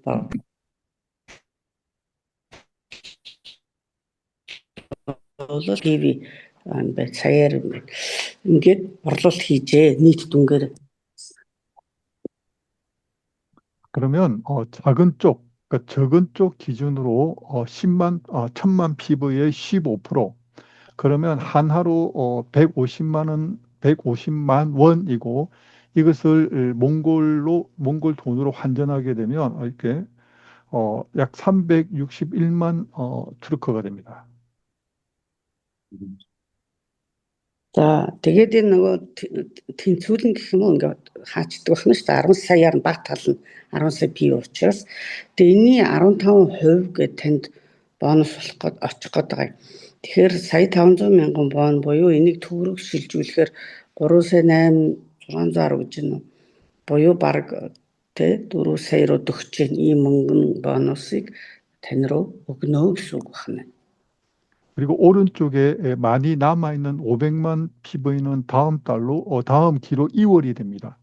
болол PV бай саяар ингээд борлуулалт хийжээ нийт дүнгээр. 그러면 작은 쪽, 그러니까 적은 쪽 기준으로 1000만 PV의 15%, 그러면 한화로 150만 원이고 이것을 몽골 돈으로 환전하게 되면 이렇게 약 361만 트루커가 됩니다. За тэгээд энэ нөгөө тэнцвүүлэн гэх юм уу ингээд хаачдаг байна шүү дээ. 10 саяар баг тал нь 10 сая PV учраас тэгээд энэний 15% гэдэг танд бонус болох гээд очих гээд байгаа юм. Тэгэхээр сая 500 мянган вон буюу энийг төгрөг шилжүүлэхээр 3 сая 8 610 гэж байна. Буюу баг тэ 4 сая руу төгсөж чинь ийм мөнгөн бонусыг тань руу өгнө гэсэн үг байна. 그리고 오른쪽에 많이 남아있는 500만 PV는 다음 기로 2월이 됩니다.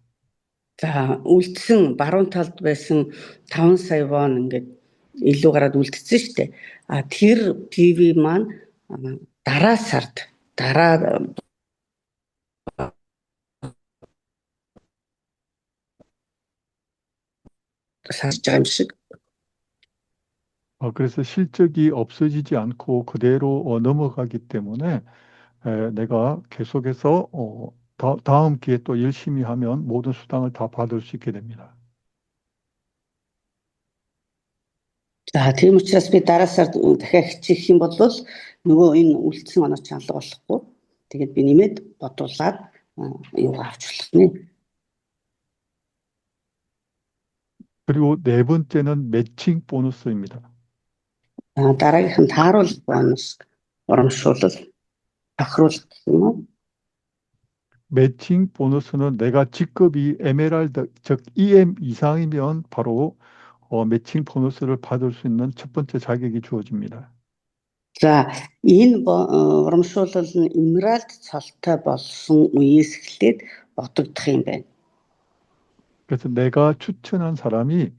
За үлдсэн баруун талд байсан 5 сая вон ингээд илүү гараад үлдсэн шүү дээ. Тэр PV маань дараа сард сарж байгаа юм шиг. 그래서 실적이 없어지지 않고 그대로 넘어가기 때문에 내가 계속해서 다음 기회에 또 열심히 하면 모든 수당을 다 받을 수 있게 됩니다. За тийм учраас би дараа сард дахиад хичээх юм бол нөгөө энэ үлдсэн оноо ч алга болохгүй. Тэгээд би нэмээд бодуулаад юу авч болох нэ. 그리고 네 번째는 매칭 보너스입니다. дараагийнх нь тааруулах бонус урамшуулал тохируулах гэх юм уу? 매칭 보너스는 내가 직급이 에메랄드, 즉 EM 이상이면 바로 매칭 보너스를 받을 수 있는 첫 번째 자격이 주어집니다. За энэ урамшуулал нь Эмеральд цолтой болсон үеэс эхлээд бодогдох юм байна. 그래서 내가 추천한 사람이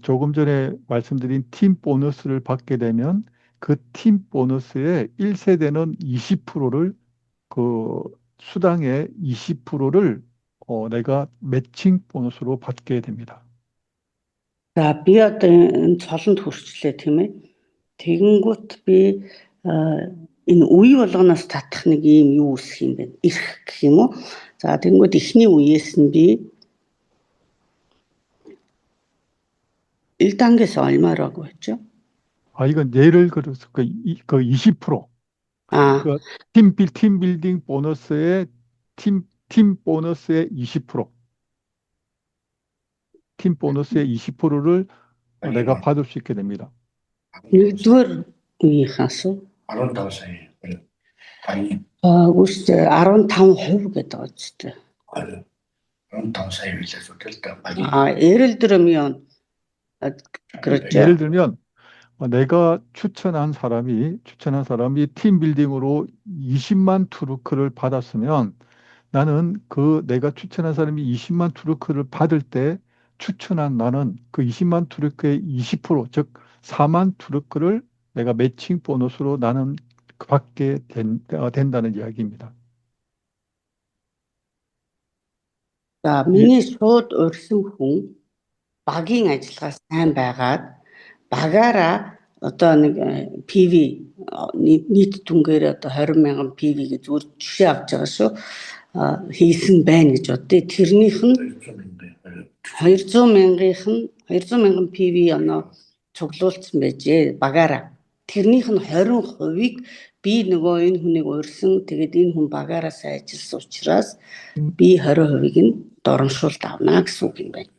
조금 전에 말씀드린 팀 보너스를 받게 되면 그 팀 보너스의 1세대는 20%를 그 수당의 20%를 내가 매칭 보너스로 받게 됩니다. За би одоо энэ цолонд хүрчлээ тийм ээ. Тэгэнгүүт би энэ үе болгоноос татах нэг юм юу үсэх юм бэ? Ирэх гэх юм уу? За тэгэнгүүт эхний үеэс нь би 일단계에서 얼마라고 했죠? 이건 예를 들어서 그 20%. 그 팀 빌딩 보너스의 팀 보너스의 20%. 팀 보너스의 20%를 내가 받을 수 있게 됩니다. нэгдүгээр үеийнхээс 15 сая. 아니, үстэй 15% гэдэг байгаа ч тийм. 15 сая билээс өдөлтөө. 예를 들면 그렇죠. 예를 들면 내가 추천한 사람이 팀 빌딩으로 20만 투르크를 받았으면 나는 내가 추천한 사람이 20만 투르크를 받을 때 추천한 나는 그 20만 투르크의 20%, 즉 4만 투르크를 내가 매칭 보너스로 나는 받게 된다는 이야기입니다. За миний шууд урьсан хүн багийн ажиллагаа сайн байгаад багаараа одоо нэг PV нийт түнгээр одоо 20,000 PV-г зүгээр жишээ авч байгаа шүү. Хийсэн байна гэж бодъё. Тэрнийх нь 200,000 PV оноо цуглуулсан байжээ багаараа. Тэрнийх нь 20%-ийг би нөгөө энэ хүнийг урьсан тэгээд энэ хүн багаараа сайн ажилласан учраас би 20%-ийг нь доромшуулт авна гэсэн үг юм байна.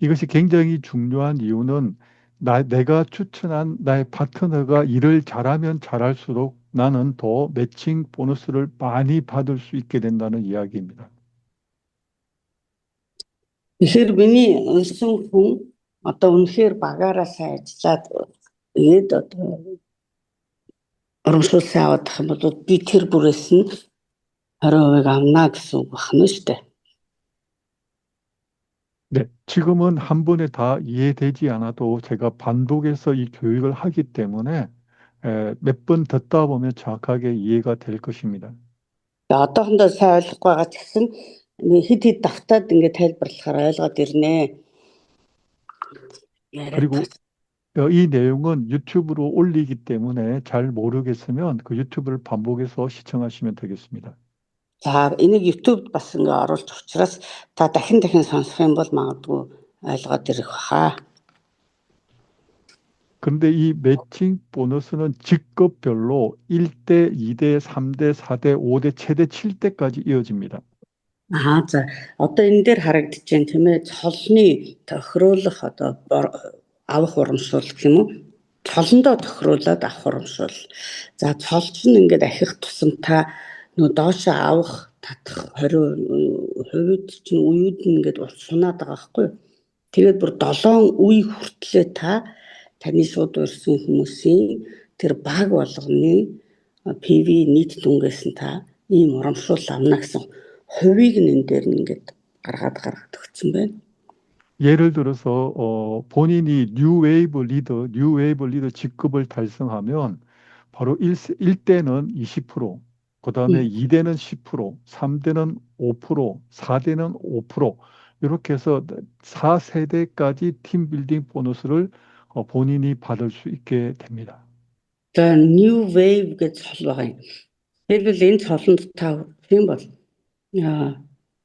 이것이 굉장히 중요한 이유는 내가 추천한 나의 파트너가 일을 잘하면 잘할수록 나는 더 매칭 보너스를 많이 받을 수 있게 된다는 이야기입니다. Тэгэхээр миний унсан хүн одоо үнэхээр багаараа сайн ажиллаад тэгээд одоо урамшуул сайн авах юм бол би тэр бүрээс нь 20%-ийг авна гэсэн үг байна шүү дээ. 네, 지금은 한 번에 다 이해되지 않아도 제가 반복해서 이 교육을 하기 때문에 몇 번 듣다 보면 정확하게 이해가 될 것입니다. одоохондоо сайн ойлгохгүй байгаа ч гэсэн хэд хэд давтаад ингээд тайлбарлахаар ойлгоод ирнэ. 그리고 이 내용은 유튜브로 올리기 때문에 잘 모르겠으면 그 유튜브를 반복해서 시청하시면 되겠습니다. За энийг YouTube-д бас ингээ оруулж учраас та дахин сонсох юм бол магадгүй ойлгоод ирэх баха. 그런데 이 매칭 보너스는 직급별로 1대, 2대, 3대, 4대, 5대, 최대 7대까지 이어집니다. За одоо энэ дээр харагдаж байна тийм ээ. Цолны тохируулах одоо авах урамшуул гэх юм уу? Цолондоо тохируулаад авах урамшуул. За цолч нь ингээд ахих тусамтай нөө доошоо авах татах 20% чинь үеуд нь ингээд сунаад байгаа байхгүй юу? Тэгээд бүр 7 үе хүртлээр таны шууд урьсан хүмүүсийн тэр баг болгоны PV нийт дүнгээс нь ийм урамшуул авна гэсэн хувийг энэ дээр ингээд гаргаад өгсөн байна. 예를 들어서 본인이 뉴웨이브 리더 직급을 달성하면 바로 1대는 20%, 그다음에 2대는 10%, 3대는 5%, 4대는 5%, 이렇게 해서 4세대까지 팀빌딩 보너스를 본인이 받을 수 있게 됩니다. За new wave гэж цол байгаа юм. Тэгвэл энэ цолонд та юм бол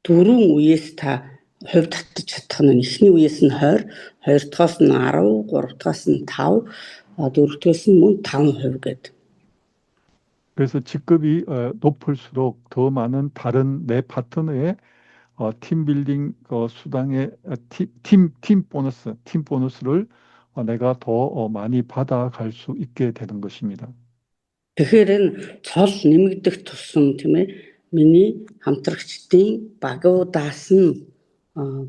дөрвөн үеэс та хувь татчих чадах нь эхний үеэс нь 20, хоёр дахоос нь 10, гурав дахоос нь 5, дөрөв дахоос нь мөн 5% гэдэг. 그래서 직급이 높을수록 더 많은 다른 내 파트너의 팀빌딩 수당의 팀 보너스를 내가 더 많이 받아갈 수 있게 되는 것입니다. Тэгэхээр энэ цол нэмэгдэх тусам тийм ээ миний хамтрагчдын багуудаас нь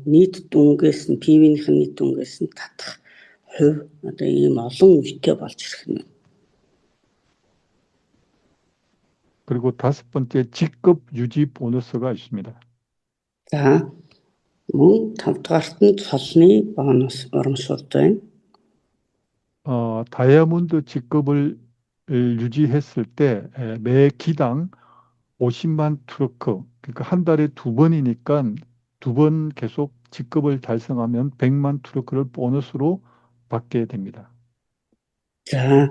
нийт дүнгээс нь PV-ийн нийт дүнгээс нь татах хувь одоо ийм олон үетэй болж ирэх нь. 그리고 다섯 번째 직급 유지 보너스가 있습니다. За мөн 5 дугаарт нь цолны бонус урамшуулт байна. 다이아몬드 직급을 유지했을 때 매 기당 50만 트루크, 그러니까 한 달에 2번이니까 2번 계속 직급을 달성하면 100만 트루크를 보너스로 받게 됩니다. За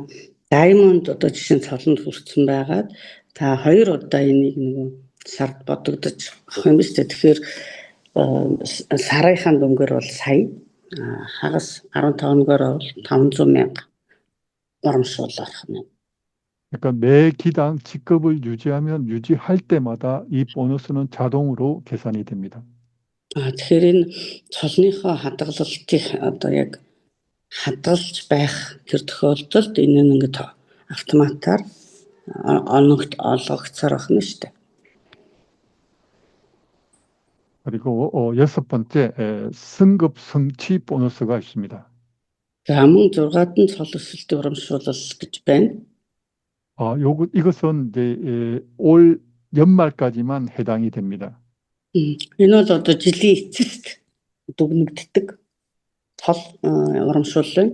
Diamond одоо жишээ нь цолонд хүрсэн байгаад та 2 удаа энийг нэг сард бодогдож авах юм биш үү? Тэгэхээр сарынхаа дүнгээр бол сая, хагас 15-гаар бол 500,000 урамшуулах нь. 그러니까 매 기당 직급을 유지하면 유지할 때마다 이 보너스는 자동으로 계산이 됩니다. Тэгэхээр энэ цолныхоо хадгалалтыг одоо яг хадгалж байх тэр тохиолдолд энэ нь ингээд автоматар олгогдсоор байх нь шүү дээ. 그리고 여섯 번째 승급 성취 보너스가 있습니다. За мөн 6-ад нь цол өсөлт урамшуулал гэж байна. 이것은 이제 올 연말까지만 해당이 됩니다. Энэ бол одоо жилийн эцэст дүгнэгддэг цол урамшуул байна.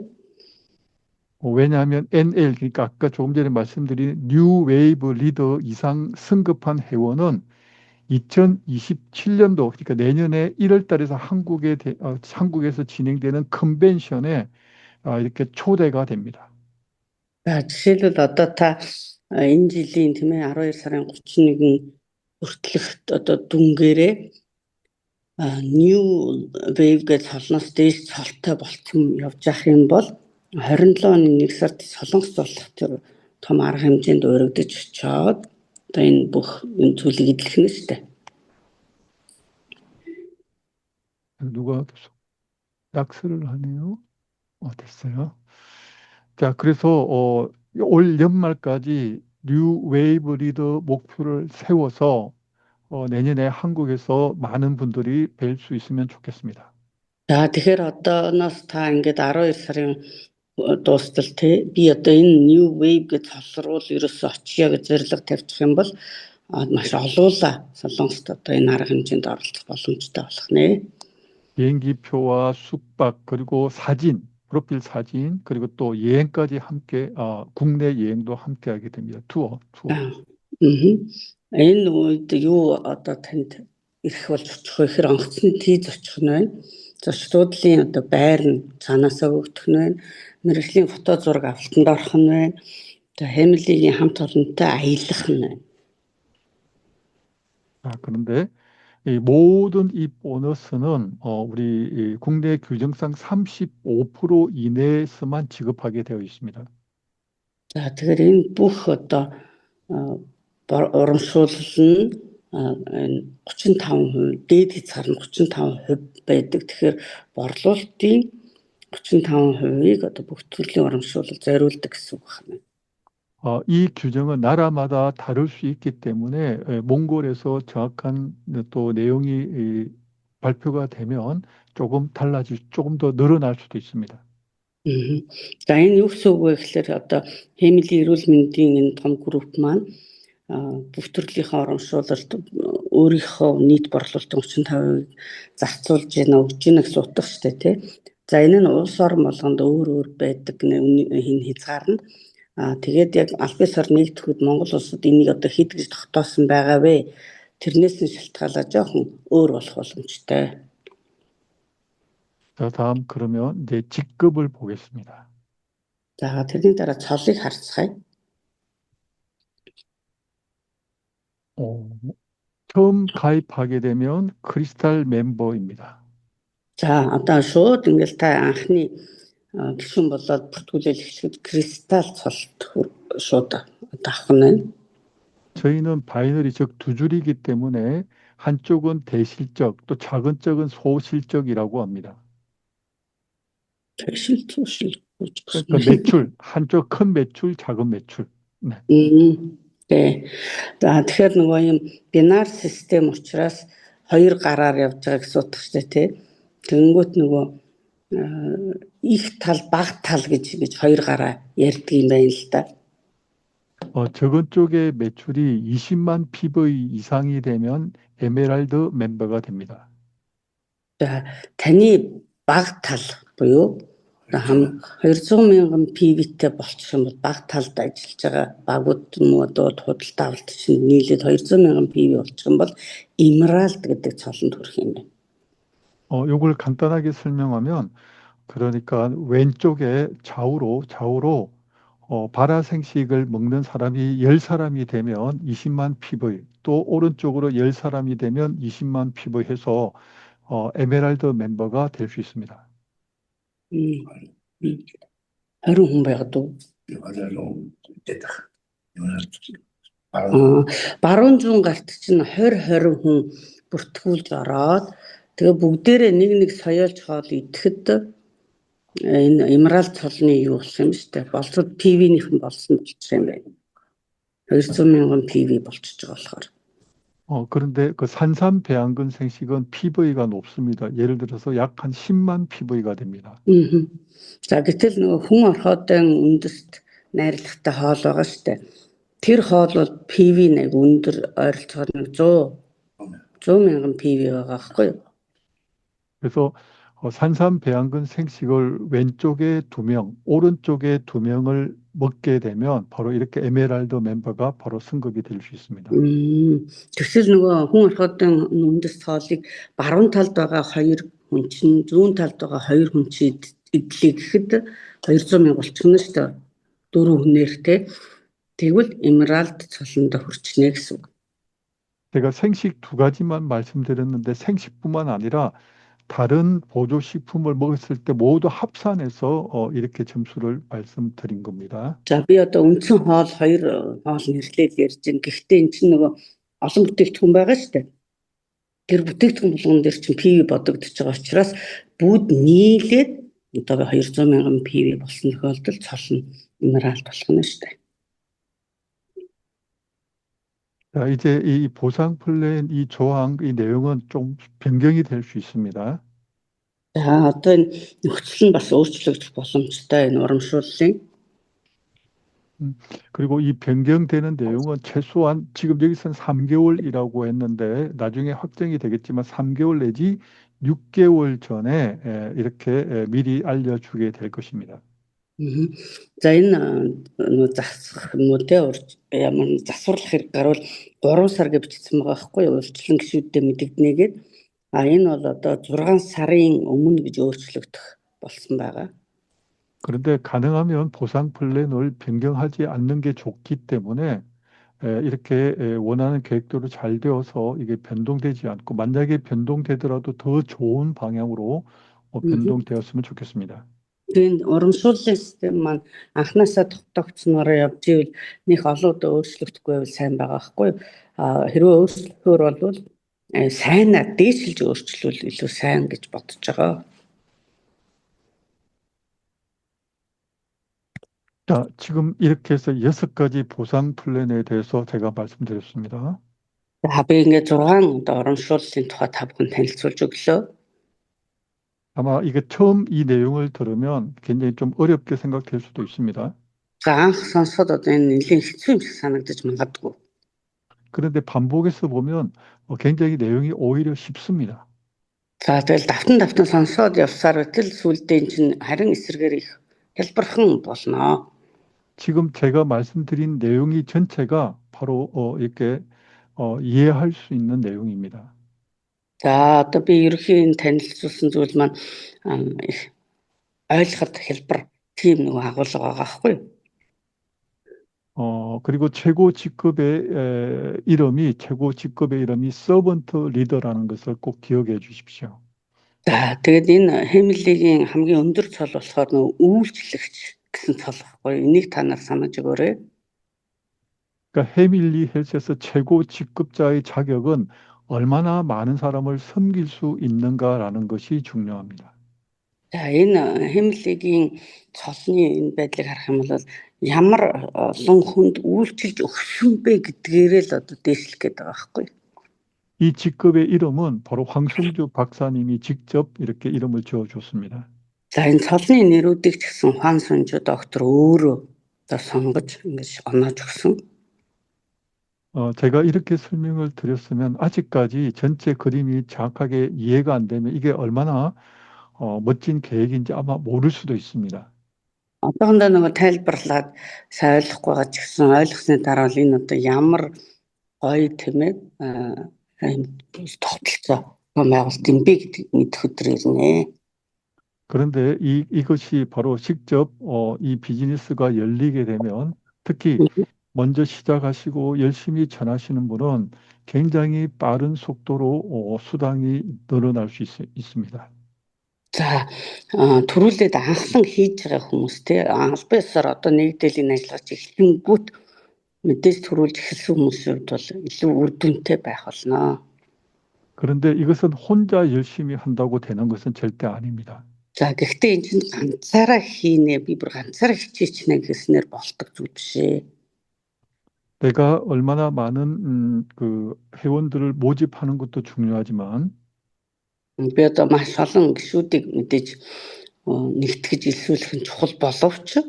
왜냐하면 NL, 그러니까 아까 조금 전에 말씀드린 뉴 웨이브 리더 이상 승급한 회원은 2027년도, 그러니까 내년에 1월 달에서 한국에서 진행되는 컨벤션에 이렇게 초대가 됩니다. За жишээлбэл одоо та энэ жилийн тийм ээ 12 сарын 31 хүртэлх одоо дүнгээрээ new wave гэж цолноос дээш цолтой болцсон явж явах юм бол 27 оны 1 сард Солонгос болох тэр том арга хэмжээнд өргөдөж очоод одоо энэ бүх юм зүйлийг эдлэх нь шүү дээ. 누가 계속 낙서를 하네요. 됐어요. 자, 그래서 올 연말까지 뉴 웨이브 리더 목표를 세워서 내년에 한국에서 많은 분들이 뵐 수 있으면 좋겠습니다. За тэгэхээр одооноос та ингээд 12 сарын дуустал те би одоо энэ new wave гэж цолрол ерөөсөө очиё гэж зорилго тавьчих юм бол маш олоола Солонгост одоо энэ арга хэмжээнд оролцох боломжтой болох нэ. 비행기표와 숙박 그리고 사진, 프로필 사진 그리고 또 여행까지 함께 국내 여행도 함께 하게 됩니다. 투어. Энэ үед юу одоо танд ирэх болж очих вэ гэхээр онгоцны тийз очих нь байна. Зочдлын одоо байр нь цаанаасаа өгдөх нь байна. Мэргэжлийн фото зураг авалтанд орох нь байна. Одоо family-ийн хамт олонтой аялах нь байна. 그런데 이 모든 이 보너스는 우리 국내 규정상 35% 이내에서만 지급하게 되어 있습니다. За тэгэхээр энэ бүх одоо урамшуулал нь 35% дээд хязгаар нь 35% байдаг. Тэгэхээр борлуулалтын 35%ийг одоо бүх төрлийн урамшуулал зориулдаг гэсэн үг байна. 이 규정은 나라마다 다를 수 있기 때문에 몽골에서 정확한 또 내용이 발표가 되면 조금 더 늘어날 수도 있습니다. За энэ юу гэсэн үг вэ гэхээр одоо family эрүүл мэндийн энэ том групп маань бүх төрлийнхөө урамшуулалт өөрийнхөө нийт борлуулалтын 35%-ийг зарцуулж өгж гэнэ гэсэн утга шүү дээ тий. За энэ нь улс орн болгонд өөр байдаг хин хязгаар нь тэгээд яг албан ёсоор нэгдэхэд Монгол улсад энийг одоо хэд гэж тогтоосон байгаа вэ? Тэрнээс нь шалтгаалаад жоохон өөр болох боломжтой. 자, 다음 그러면 이제 직급을 보겠습니다. За тэрний дараа цолыг харцгаая. 처음 가입하게 되면 크리스탈 멤버입니다. За одоо шууд ингээл та анхны гишүүн болоод бүртгүүлэл эхлэхэд кристалл цолт шууд авах нь байна. 저희는 바이너리 즉 두 줄이기 때문에 한쪽은 대실적 또 작은 쪽은 소실적이라고 합니다. 대실적. 그러니까 매출 한쪽 큰 매출, 작은 매출. 네. 네. За тэгэхээр нөгөө юм бинар систем учраас хоёр гараар явж байгааг суудах штэ тий. Тэнгүүт нөгөө их тал бага тал гэж хоёр гараа ярьдаг юм байна л да. 저건 쪽의 매출이 20만 PV 이상이 되면 에메랄드 멤버가 됩니다. За таны бага тал буюу 200,000 PV-тэй болчих юм бол бага талд ажиллаж байгаа багууд модод худалдаа авалт чинь нийлээд 200,000 PV болчих юм бол Emerald гэдэг цолонд хүрэх юм байна. 요걸 간단하게 설명하면 그러니까 왼쪽에 좌우로 발화생식을 먹는 사람이 10사람이 되면 20만 PV, 또 오른쪽으로 10사람이 되면 20만 PV 해서 에메랄드 멤버가 될 수 있습니다. 20 хүн байгаад уу? Баруун зүүн гарт чинь 20 хүн бүртгүүлж ороод тэгээ бүгдээрээ нэг соёолж хоол идэхэд энэ Emerald цолны юу болсон юм шүү дээ. Болцод PV-ийнхэн болсон болчих юм байна. 200,000 PV болчихж байгаа болохоор. 그런데 그 산삼 배양근 생식은 PV가 높습니다. 예를 들어서 약 한 10만 PV가 됩니다. За гэтэл нөгөө хүн орхиодын үндэст найрлагатай хоол байгаа шүү дээ. Тэр хоол бол PV нэг өндөр ойролцоогоор нэг 100,000 PV байгаа байхгүй юу? 그래서 산삼 배양근 생식을 왼쪽에 2명, 오른쪽에 2명을 먹게 되면 바로 이렇게 에메랄드 멤버가 바로 승급이 될 수 있습니다. Тэгвэл нөгөө хүн орхиодын үндэст хоолыг баруун талд байгаа 2 хүн чинь зүүн талд байгаа 2 хүн чинь идлээ гэхэд 200,000 болчихно шүү дээ. 4 хүнээр те. Тэгвэл Emerald цолонд хүрчнэ гэсэн үг. 제가 생식 2가지만 말씀드렸는데 생식뿐만 아니라 다른 보조식품을 먹었을 때 모두 합산해서 이렇게 점수를 말씀드린 겁니다. За би одоо үндсэн хоол 2 хоол нэрлээд ярьж байна. Гэхдээ эн чинь нөгөө олон бүтээгдэхүүн байгаа шүү дээ. Тэр бүтээгдэхүүн болгон дээр чинь PV бодогдож байгаа учраас бүгд нийлээд одоо 200,000 PV болсон тохиолдолд цолно Emerald болох нь шүү дээ. 자, 이제 이 보상 플랜 이 조항 이 내용은 좀 변경이 될 수 있습니다. За одоо энэ нөхцөл нь бас өөрчлөгдөх боломжтой энэ урамшууллын. 그리고 이 변경되는 내용은 최소한 지금 여기서는 3개월이라고 했는데 나중에 확정이 되겠지만 3개월 내지 6개월 전에 이렇게 미리 알려주게 될 것입니다. За энэ засах мөдөө ямар засварлах хэрэг гарвал 3 сар гэж бичсэн байгаа байхгүй юу? Урьдчилан гишүүдтэй мэдэгднэгээд энэ бол одоо 6 сарын өмнө гэж өөрчлөгдөх болсон байгаа. 그런데 가능하면 보상 플랜을 변경하지 않는 게 좋기 때문에 이렇게 원하는 계획대로 잘 되어서 이게 변동되지 않고 만약에 변동되더라도 더 좋은 방향으로 변동되었으면 좋겠습니다. Тэгээд урамшууллын систем маань анхнаасаа тогтоогдсноор явж ивэл нэг олон удаа өөрчлөгдөхгүй байвал сайн байгаа байхгүй юу? Хэрвээ өөрчлөхөөр бол сайнаа дээшилж өөрчлөвөл илүү сайн гэж бодож байгаа. 자, 지금 이렇게 해서 6가지 보상 플랜에 대해서 제가 말씀드렸습니다. За би ингээд 6 урамшууллын тухай 5 хүн танилцуулж өглөө. 아마 이게 처음 이 내용을 들으면 굉장히 좀 어렵게 생각될 수도 있습니다. За анх сонсоход одоо энэ нэлийн хэцүү юм шиг санагдаж магадгүй. 그런데 반복해서 보면 굉장히 내용이 오히려 쉽습니다. За тэгэл давтан сонсоод явсаар байтал сүулдэ эн чинь харин эсрэгээр их хэлбэрхэн болно. 지금 제가 말씀드린 내용이 전체가 바로 이렇게 이해할 수 있는 내용입니다. За одоо би ерөнхийн танилцуулсан зүйл маань ойлгоход хэлбэр тийм нэг агуулга байгаа байхгүй юу? 그리고 최고 직급의 서번트 리더라는 것을 꼭 기억해 주십시오. За тэгээд энэ Хемилигийн хамгийн өндөр цол болохоор нөө үйлчлэгч гэсэн цол байхгүй юу? Энийг та нар санаж өгөөрэй. 그러니까 해밀리 헬스에서 최고 직급자의 자격은 얼마나 많은 사람을 섬길 수 있는가라는 것이 중요합니다. За энэ Хемилигийн цолны энэ байдлыг харах юм бол ямар олон хүнд үйлчилж өгсөн бэ гэдгээрээ л одоо дээшлэх гээд байгаа байхгүй юу? 이 이 직급의 이름은 바로 황성주 박사님이 직접 이렇게 이름을 지어줬습니다. За энэ цолны нэрүүдийг ч гэсэн Хуан Сунжу доктор өөрөө одоо сонгож ингэж оноож өгсөн. 제가 이렇게 설명을 드렸으면 아직까지 전체 그림이 정확하게 이해가 안 되면 이게 얼마나 멋진 계획인지 아마 모를 수도 있습니다. Одоохондоо нөгөө тайлбарлаад сайн ойлгохгүй байгаа ч гэсэн ойлгосны дараа л энэ одоо ямар гоё тийм ээ тогтолцоо байгуулт юм бэ гэдгийг мэдэх өдөр ирнэ. 그런데 이것이 바로 직접 이 비즈니스가 열리게 되면 특히 먼저 시작하시고 열심히 전하시는 분은 굉장히 빠른 속도로 수당이 늘어날 수 있습니다. За төрүүлээд анхлан хийж байгаа хүмүүс те албан ёсоор одоо нэгдэл энэ ажиллаж эхлэнгүүт мэдээж төрүүлж эхэлсэн хүмүүсийн хувьд бол илүү үр дүнтэй байх болно. 그런데 이것은 혼자 열심히 한다고 되는 것은 절대 아닙니다. За гэхдээ энэ чинь ганцаараа хийнэ би бүр ганцаараа хичээчихнэ гэснээр болдог зүйл биш ээ. 내가 얼마나 많은 그 회원들을 모집하는 것도 중요하지만 Би одоо маш олон гишүүдийг мэдээж нэгтгэж илсүүлэх нь чухал боловч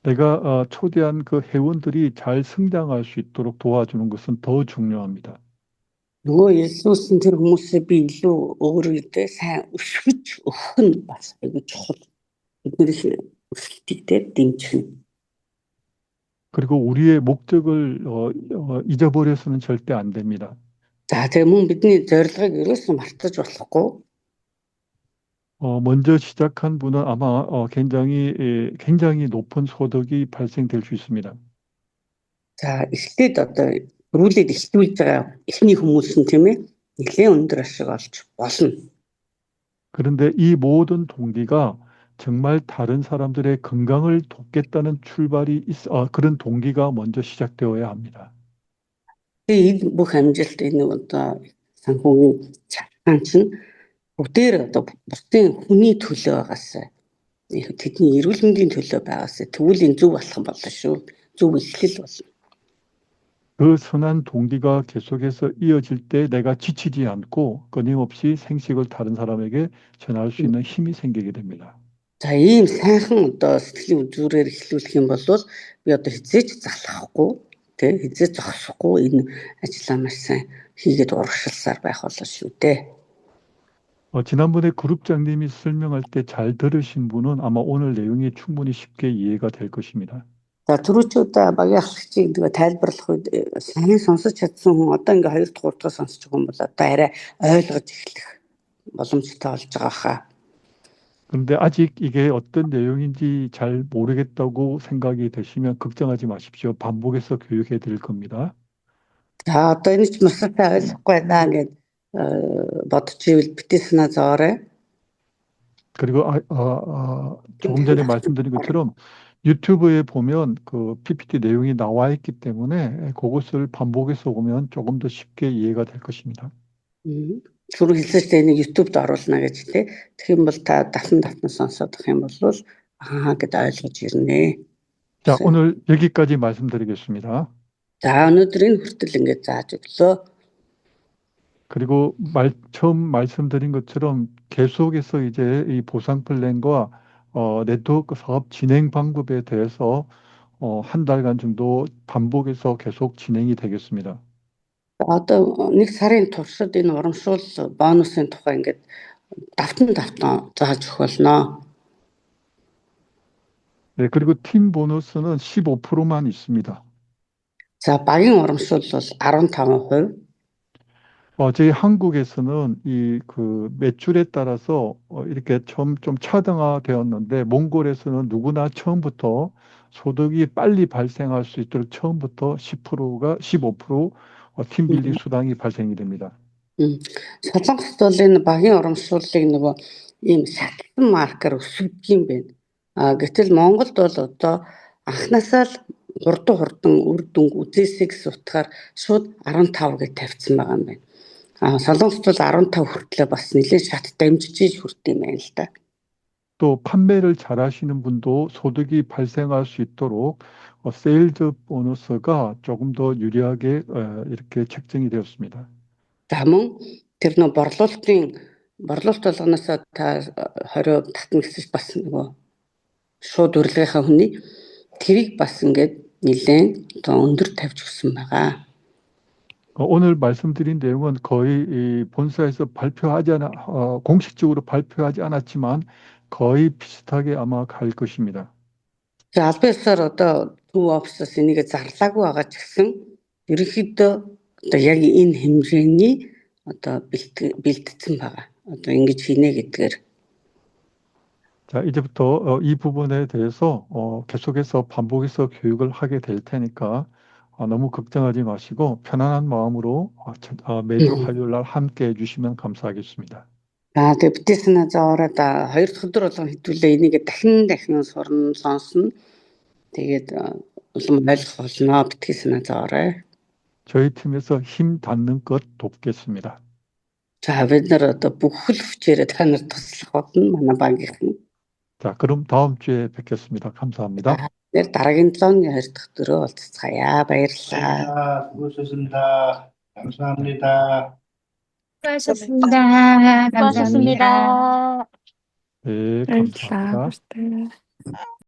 내가 초대한 그 회원들이 잘 성장할 수 있도록 도와주는 것은 더 중요합니다. нөгөө илсүүлсэн тэр хүмүүсээ би илүү өөрөөдөө сайн өсгөж өгөх нь бас айгүй чухал. Бидний өсөлтийг дэмжих нь. 그리고 우리의 목적을 잊어버려서는 절대 안 됩니다. За тэгээ мөн бидний зорилгыг ерөөсөө мартаж болохгүй. 먼저 시작한 분은 아마 굉장히 높은 소득이 발생될 수 있습니다. За эхлээд одоо рүүлээд эхлүүлж байгаа эхний хүмүүс нь тийм ээ нэлээд өндөр ашиг олж болно. 그런데 이 모든 동기가 정말 다른 사람들의 건강을 돕겠다는 그런 동기가 먼저 시작되어야 합니다. Энэ бүх амжилт энэ одоо санхүүгийн чаргаан чинь бүгдээр одоо бусдын хүний төлөө байгаас тэдний эрүүл мэндийн төлөө байгаас тэгвэл энэ зөв болох юм болно шүү. Зөв эхлэл болно. 그 선한 동기가 계속해서 이어질 때 내가 지치지 않고 끊임없이 생식을 다른 사람에게 전할 수 있는 힘이 생기게 됩니다. За ийм сайхан одоо сэтгэлийн үзүүрээр эхлүүлэх юм бол би одоо хизээч залхахгүй тий хизээ зогсохгүй энэ ажлаа маш сайн хийгээд урагшилсаар байх болно шүү дээ. 지난번에 그룹장님이 설명할 때 잘 들으신 분은 아마 오늘 내용이 충분히 쉽게 이해가 될 것입니다. За түрүүчүүд багийн ахлагчийг нөгөө тайлбарлах үед сайн сонсож чадсан хүн одоо ингээ 2 дугаар 3 дахь сонсож байгаа юм бол одоо арай ойлгож эхлэх боломжтой болж байгаа хаа. 그런데 아직 이게 어떤 내용인지 잘 모르겠다고 생각이 되시면 걱정하지 마십시오. 반복해서 교육해 드릴 겁니다. За одоо энэ ч маш сайн ойлгохгүй байна гэж бодож ивэл битээ санаа зовоорой. 그리고 조금 전에 말씀드린 것처럼 유튜브에 보면 그 PPT 내용이 나와 있기 때문에 그것을 반복해서 보면 조금 더 쉽게 이해가 될 것입니다. Түрүү хэлсэн чинь энийг YouTube-д оруулна гэж тий. Тэгэх юм бол та давтан сонсоод ах юм бол гэд ойлгож ирнэ. 자, 오늘 여기까지 말씀드리겠습니다. За өнөөдөр энэ хүртэл ингээд зааж өглөө. 그리고 처음 말씀드린 것처럼 계속해서 이제 이 보상 플랜과 네트워크 사업 진행 방법에 대해서 한 달간 정도 반복해서 계속 진행이 되겠습니다. Одоо нэг сарын туршид энэ урамшуул бонусын тухай ингээд давтан зааж өгөх болно. 네, 그리고 팀 보너스는 15%만 있습니다. За багийн урамшуул бол 15%. 저희 한국에서는 그 매출에 따라서 이렇게 좀 차등화되었는데 몽골에서는 누구나 처음부터 소득이 빨리 발생할 수 있도록 처음부터 15% 팀빌딩 수당이 발생이 됩니다. Солонгост бол энэ багийн урамшууллыг нөгөө ийм шатлан маркер өсгөх юм байна. Гэтэл Монголд бол одоо анхнаасаа л хурдан үр дүнг үзээсэй гэсэн утгаар шууд 15 гэж тавьсан байгаа юм байна. Солонгост бол 15 хүртлээр бас нэлээд шат дамжиж хүрт юм байна л да. 또 판매를 잘하시는 분도 소득이 발생할 수 있도록 세일즈 보너스가 조금 더 유리하게 이렇게 책정이 되었습니다. За мөн тэр нөө борлуулалт болгоноос та 20% татна гэсэн бас нөгөө шууд урилгынхаа хүний тэрийг бас ингээд нэлээд одоо өндөр тавьж өгсөн байгаа. 오늘 말씀드린 내용은 거의 이 본사에서 공식적으로 발표하지 않았지만 거의 비슷하게 아마 갈 것입니다. За албан ёсоор одоо төв офсоос энийг зарлаагүй байгаа ч гэсэн ерөнхийдөө одоо яг энэ хэмжээний одоо бэлтгэсэн байгаа. Одоо ингэж хийнэ гэдгээр. 자, 이제부터 이 부분에 대해서 계속해서 반복해서 교육을 하게 될 테니까 너무 걱정하지 마시고 편안한 마음으로 매주 화요일 날 함께 해주시면 감사하겠습니다. Тэгээ битээ санаа зовоороод 2 дахь өдөр болгон хэдүүлээ энийг дахин сурна, сонсно. Тэгээд улам ойлгох болно битгий санаа зовоорой. 저희 팀에서 힘 닿는 것 돕겠습니다. За бид нар одоо бүх л хүчээрээ та нарт туслах болно манай багийнхан. 자, 그럼 다음 주에 뵙겠습니다. 감사합니다. Тэр дараагийн 7-ны 2 дахь өдрөө уулзцаая. Баярлалаа. 수고하셨습니다. 감사합니다. 수고하셨습니다. 감사합니다. 네, 감사합니다. 감사합니다.